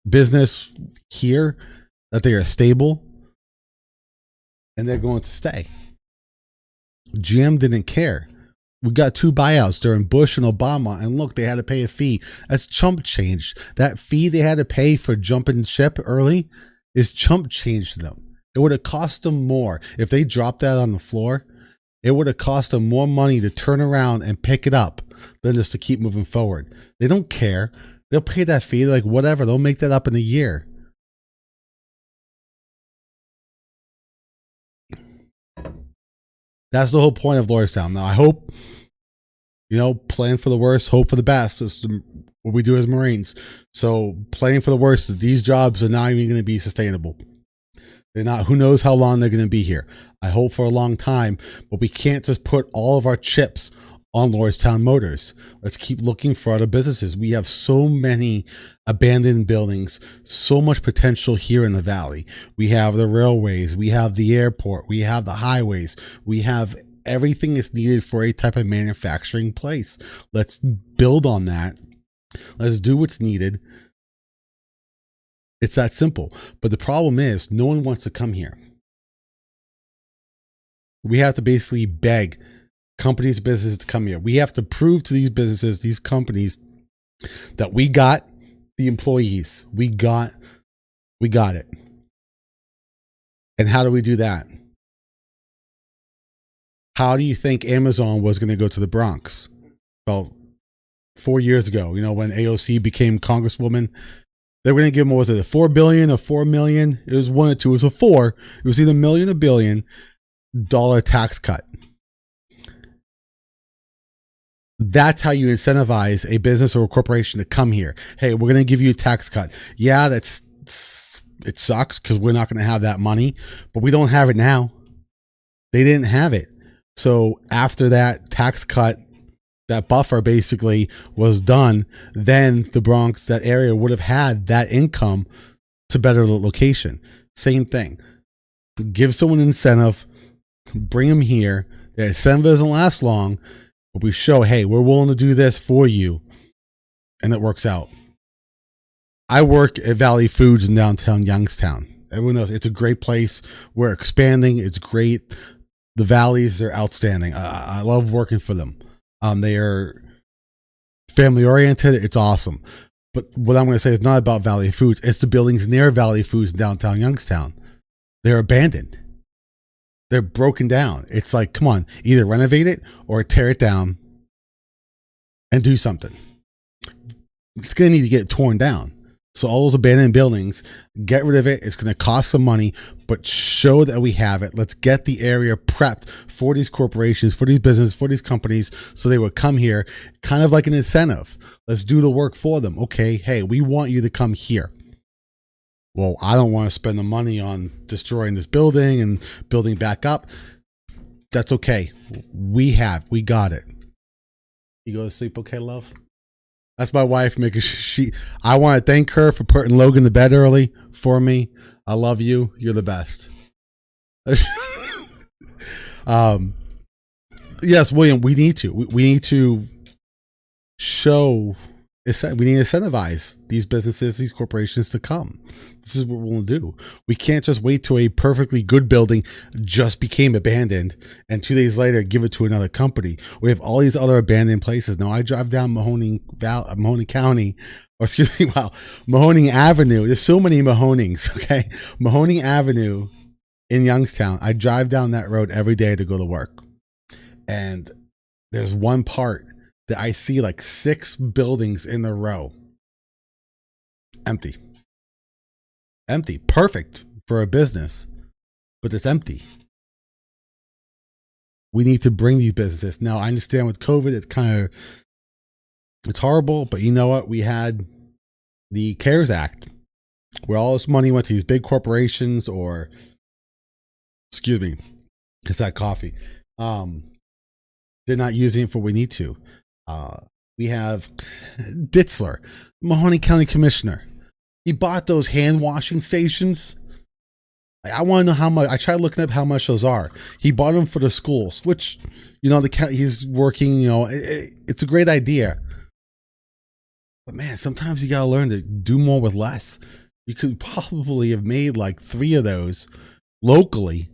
Speaker 2: business here, that they are stable and they're going to stay. GM didn't care. We got 2 buyouts during Bush and Obama, and look, they had to pay a fee. That's chump change. That fee they had to pay for jumping ship early is chump change to them. It would have cost them more if they dropped that on the floor. It would have cost them more money to turn around and pick it up than just to keep moving forward. They don't care. They'll pay that fee. Like, whatever. They'll make that up in a year. That's the whole point of Lordstown. Now, I hope, plan for the worst, hope for the best. That's what we do as Marines. So, planning for the worst, these jobs are not even going to be sustainable. They're not, who knows how long they're going to be here. I hope for a long time, but we can't just put all of our chips on Lordstown Motors. Let's keep looking for other businesses. We have so many abandoned buildings, so much potential here in the Valley. We have the railways, we have the airport, we have the highways, we have everything that's needed for a type of manufacturing place. Let's build on that. Let's do what's needed. It's that simple. But the problem is, no one wants to come here. We have to basically beg companies, businesses to come here. We have to prove to these businesses, these companies, that we got the employees. We got it. And how do we do that? How do you think Amazon was going to go to the Bronx? Well, 4 years ago, when AOC became Congresswoman, they were going to give them, what was it, $4 billion or $4 million? It was one or two. It was a 4. It was either $1 million or $1 billion tax cut. That's how you incentivize a business or a corporation to come here. Hey, we're going to give you a tax cut. Yeah, it sucks because we're not going to have that money, but we don't have it now. They didn't have it. So after that tax cut, that buffer basically was done, then the Bronx, that area would have had that income to better the location. Same thing. Give someone an incentive, bring them here. The incentive doesn't last long, but we show, hey, we're willing to do this for you, and it works out. I work at Valley Foods in downtown Youngstown. Everyone knows it's a great place. We're expanding. It's great. The Valleys are outstanding. I love working for them. They are family oriented. It's awesome. But what I'm going to say is not about Valley Foods. It's the buildings near Valley Foods in downtown Youngstown. They're abandoned. They're broken down. It's like, come on, either renovate it or tear it down and do something. It's going to need to get torn down. So all those abandoned buildings, get rid of it. It's going to cost some money, but show that we have it. Let's get the area prepped for these corporations, for these businesses, for these companies, so they would come here, kind of like an incentive. Let's do the work for them. Okay, hey, we want you to come here. Well, I don't want to spend the money on destroying this building and building back up. That's okay. We got it. You go to sleep okay, love? That's my wife making I want to thank her for putting Logan to bed early for me. I love you. You're the best. Yes, William, we need to. We need to show we need to incentivize these businesses, these corporations to come. This is what we'll do. We can't just wait till a perfectly good building just became abandoned and 2 days later give it to another company. We have all these other abandoned places. Now I drive down Mahoning County, or excuse me, wow, Mahoning Avenue. There's so many Mahonings, okay? Mahoning Avenue in Youngstown. I drive down that road every day to go to work. And there's one part that I see like 6 buildings in a row. Empty. Perfect for a business, but it's empty. We need to bring these businesses. Now, I understand with COVID, it's horrible, but you know what? We had the CARES Act where all this money went to these big corporations, or, excuse me, it's that coffee. They're not using it for what we need to. We have Ditzler, Mahoning County Commissioner. He bought those hand washing stations. I want to know how much. I tried looking up how much those are. He bought them for the schools, which, he's working, it's a great idea. But man, sometimes you got to learn to do more with less. You could probably have made like 3 of those locally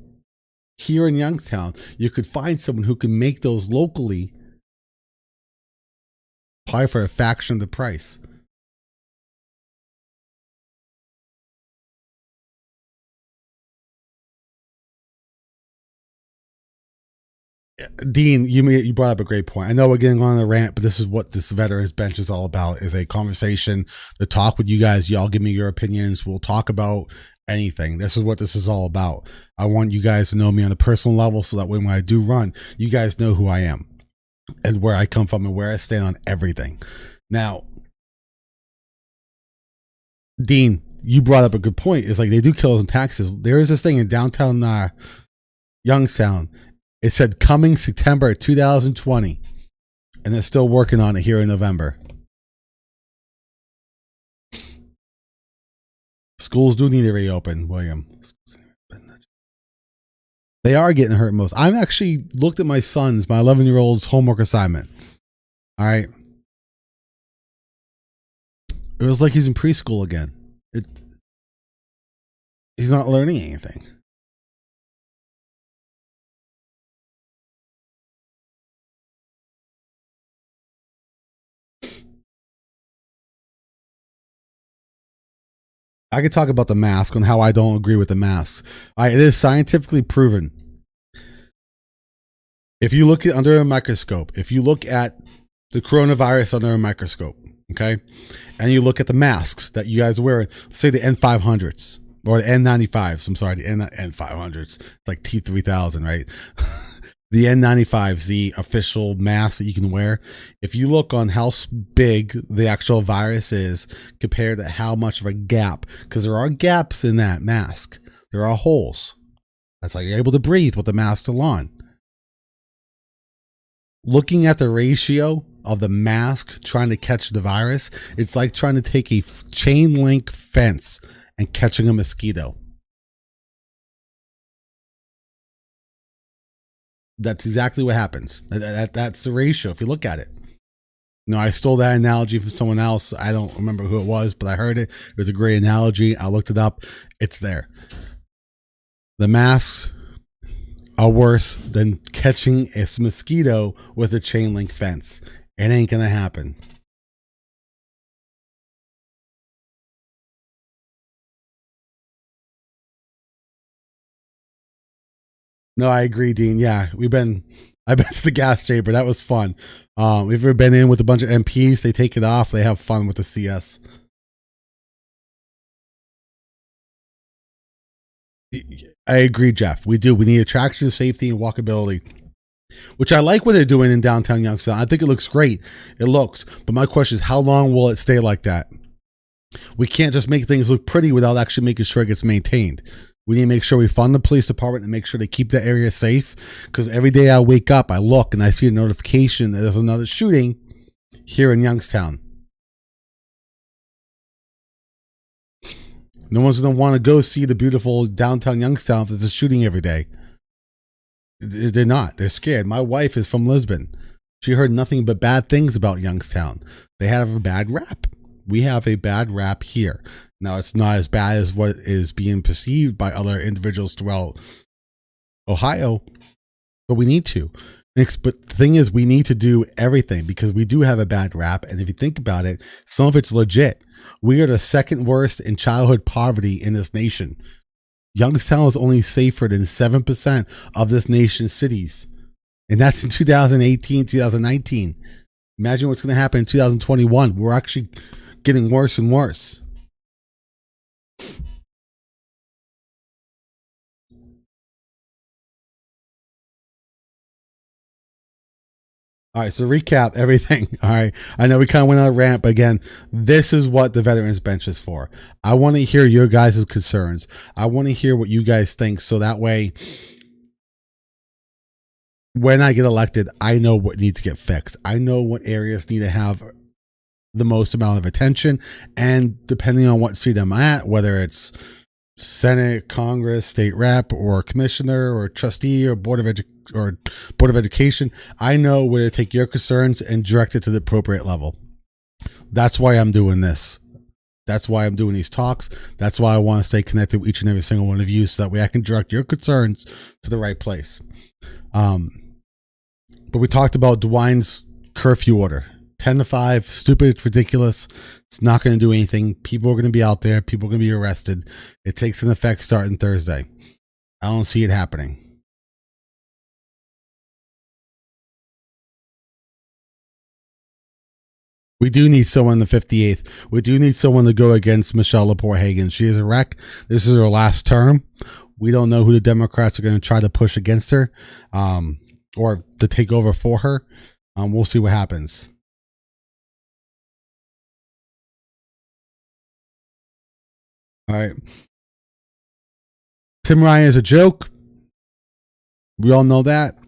Speaker 2: here in Youngstown. You could find someone who can make those locally, probably for a fraction of the price. Dean, you brought up a great point. I know we're getting on a rant, but this is what this Veterans Bench is all about, is a conversation to talk with you guys. Y'all give me your opinions. We'll talk about anything. This is what this is all about. I want you guys to know me on a personal level, so that when I do run, you guys know who I am and where I come from and where I stand on everything. Now, Dean, you brought up a good point. It's like they do kill us in taxes. There is this thing in downtown Youngstown. It said coming September 2020, and they're still working on it here in November. Schools do need to reopen, William. They are getting hurt most. I've actually looked at my 11-year-old's homework assignment. All right. It was like he's in preschool again. He's not learning anything. I could talk about the mask and how I don't agree with the mask. It is scientifically proven. If you look at under a microscope, if you look at the coronavirus under a microscope, okay, and you look at the masks that you guys are wearing, say the N500s or the N95s. I'm sorry, the N500s. It's like T3000, right? The N95s, the official mask that you can wear. If you look on how big the actual virus is compared to how much of a gap, because there are gaps in that mask. There are holes. That's how you're able to breathe with the mask still on. Looking at the ratio of the mask trying to catch the virus, it's like trying to take a chain link fence and catching a mosquito. That's exactly what happens. That's the ratio if you look at it. No, I stole that analogy from someone else. I don't remember who it was, but I heard it. It was a great analogy. I looked it up. It's there. The masks are worse than catching a mosquito with a chain link fence. It ain't going to happen. No, I agree, Dean. Yeah, I've been to the gas chamber. That was fun. We've ever been in with a bunch of MPs. They take it off. They have fun with the CS. I agree, Jeff. We do. We need attraction, safety, and walkability, which I like what they're doing in downtown Youngstown. I think it looks great. It looks. But my question is, how long will it stay like that? We can't just make things look pretty without actually making sure it gets maintained. We need to make sure we fund the police department and make sure they keep that area safe. Because every day I wake up, I look and I see a notification that there's another shooting here in Youngstown. No one's going to want to go see the beautiful downtown Youngstown if there's a shooting every day. They're not. They're scared. My wife is from Lisbon. She heard nothing but bad things about Youngstown. They have a bad rap. We have a bad rap here. Now, it's not as bad as what is being perceived by other individuals throughout Ohio, but we need to. But the thing is, we need to do everything because we do have a bad rap. And if you think about it, some of it's legit. We are the second worst in childhood poverty in this nation. Youngstown is only safer than 7% of this nation's cities. And that's in 2018, 2019. Imagine what's going to happen in 2021. We're actually getting worse and worse. All right, so recap everything. All right, I know we kind of went on a rant, but again, this is what the Veterans Bench is for. I want to hear your guys' concerns. I want to hear what you guys think, so that way, when I get elected, I know what needs to get fixed. I know what areas need to have the most amount of attention, and depending on what seat I'm at, whether it's Senate, Congress, state rep, or commissioner, or trustee, or board of education, I know where to take your concerns and direct it to the appropriate level. That's why I'm doing this. That's why I'm doing these talks. That's why I want to stay connected with each and every single one of you, so that way I can direct your concerns to the right place. But we talked about DeWine's curfew order. 10 to 5, stupid, it's ridiculous. It's not going to do anything. People are going to be out there. People are going to be arrested. It takes an effect starting Thursday. I don't see it happening. We do need someone in the 58th. We do need someone to go against Michelle Lepore-Hagan. She is a wreck. This is her last term. We don't know who the Democrats are going to try to push against her or to take over for her. We'll see what happens. All right. Tim Ryan is a joke. We all know that.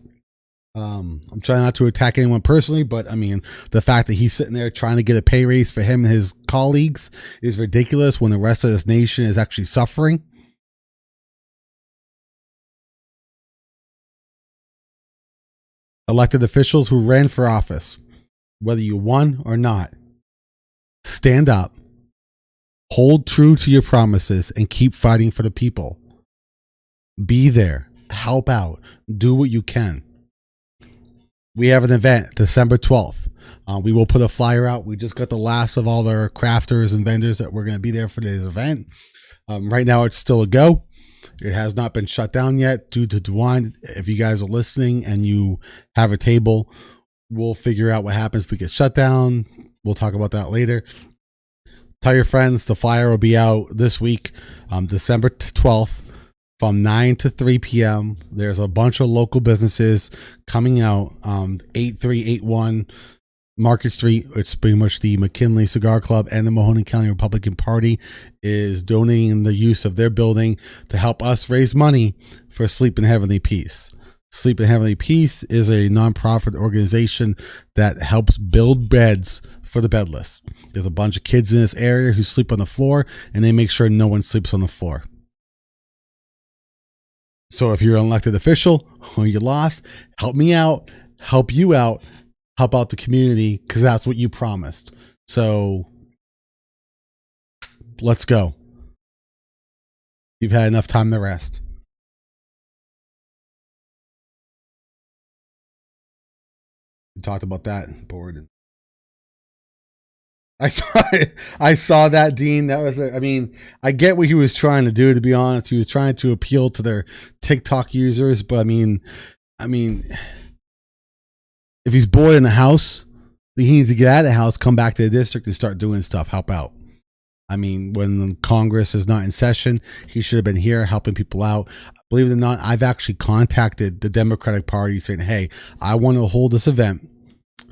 Speaker 2: I'm trying not to attack anyone personally, but I mean, the fact that he's sitting there trying to get a pay raise for him and his colleagues is ridiculous when the rest of this nation is actually suffering. Elected officials who ran for office, whether you won or not, stand up. Hold true to your promises and keep fighting for the people. Be there. Help out. Do what you can. We have an event December 12th. We will put a flyer out. We just got the last of all the crafters and vendors that were going to be there for this event. Right now, it's still a go. It has not been shut down yet due to DeWine. If you guys are listening and you have a table, we'll figure out what happens if we get shut down. We'll talk about that later. Tell your friends the flyer will be out this week, December 12th from 9 to 3 p.m. There's a bunch of local businesses coming out. 8381 Market Street, it's pretty much the McKinley Cigar Club and the Mahoning County Republican Party is donating the use of their building to help us raise money for Sleep in Heavenly Peace. Sleep in Heavenly Peace is a nonprofit organization that helps build beds for the bedless. There's a bunch of kids in this area who sleep on the floor, and they make sure no one sleeps on the floor. So if you're an elected official or you lost, help me out, help you out, help out the community, because that's what you promised. So let's go. You've had enough time to rest. We talked about that board. I saw that, Dean. That was, I mean, I get what he was trying to do, to be honest. He was trying to appeal to their TikTok users, but I mean, if he's bored in the house, he needs to get out of the house, come back to the district and start doing stuff, help out. I mean, when Congress is not in session, he should have been here helping people out. Believe it or not, I've actually contacted the Democratic Party saying, hey, I want to hold this event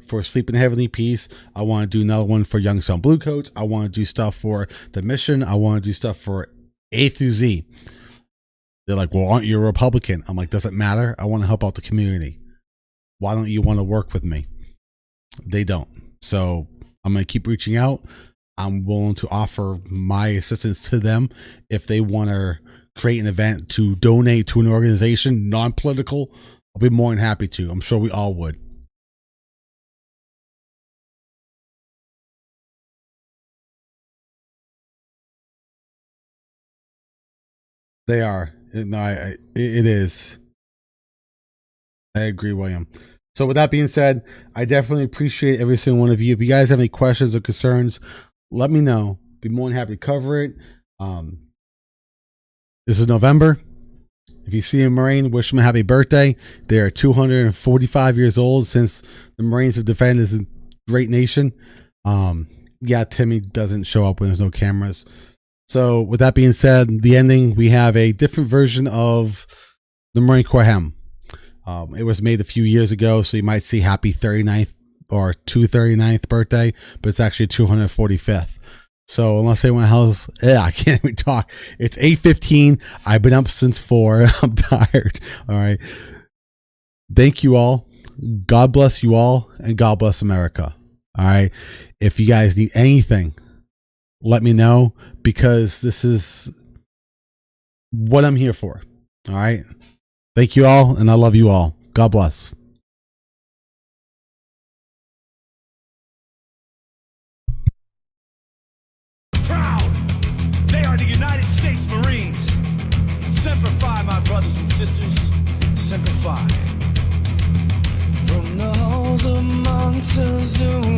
Speaker 2: for Sleep in Heavenly Peace. I want to do another one for Youngstown Bluecoats. I want to do stuff for the mission. I want to do stuff for A through Z. They're like, well, aren't you a Republican? I'm like, doesn't matter. I want to help out the community. Why don't you want to work with me? They don't. So I'm going to keep reaching out. I'm willing to offer my assistance to them if they want to create an event to donate to an organization, non-political. I'll be more than happy to. I'm sure we all would. They are. No, it is. I agree, William. So with that being said, I definitely appreciate every single one of you. If you guys have any questions or concerns, let me know. Be more than happy to cover it. This is November. If you see a Marine, wish them a happy birthday. They are 245 years old since the Marines have defended this great nation. Yeah, Timmy doesn't show up when there's no cameras. So with that being said, the ending, we have a different version of the Marine Corps hymn. It was made a few years ago, so you might see happy 39th or 239th birthday, but it's actually 245th. So unless anyone else, I can't even talk. It's 8:15. I've been up since 4. I'm tired. All right. Thank you all. God bless you all, and God bless America. All right. If you guys need anything, let me know, because this is what I'm here for. All right. Thank you all, and I love you all. God bless.
Speaker 3: Proud. They are the United States Marines. Semper Fi, my brothers and sisters. Semper Fi. From the halls of Montezuma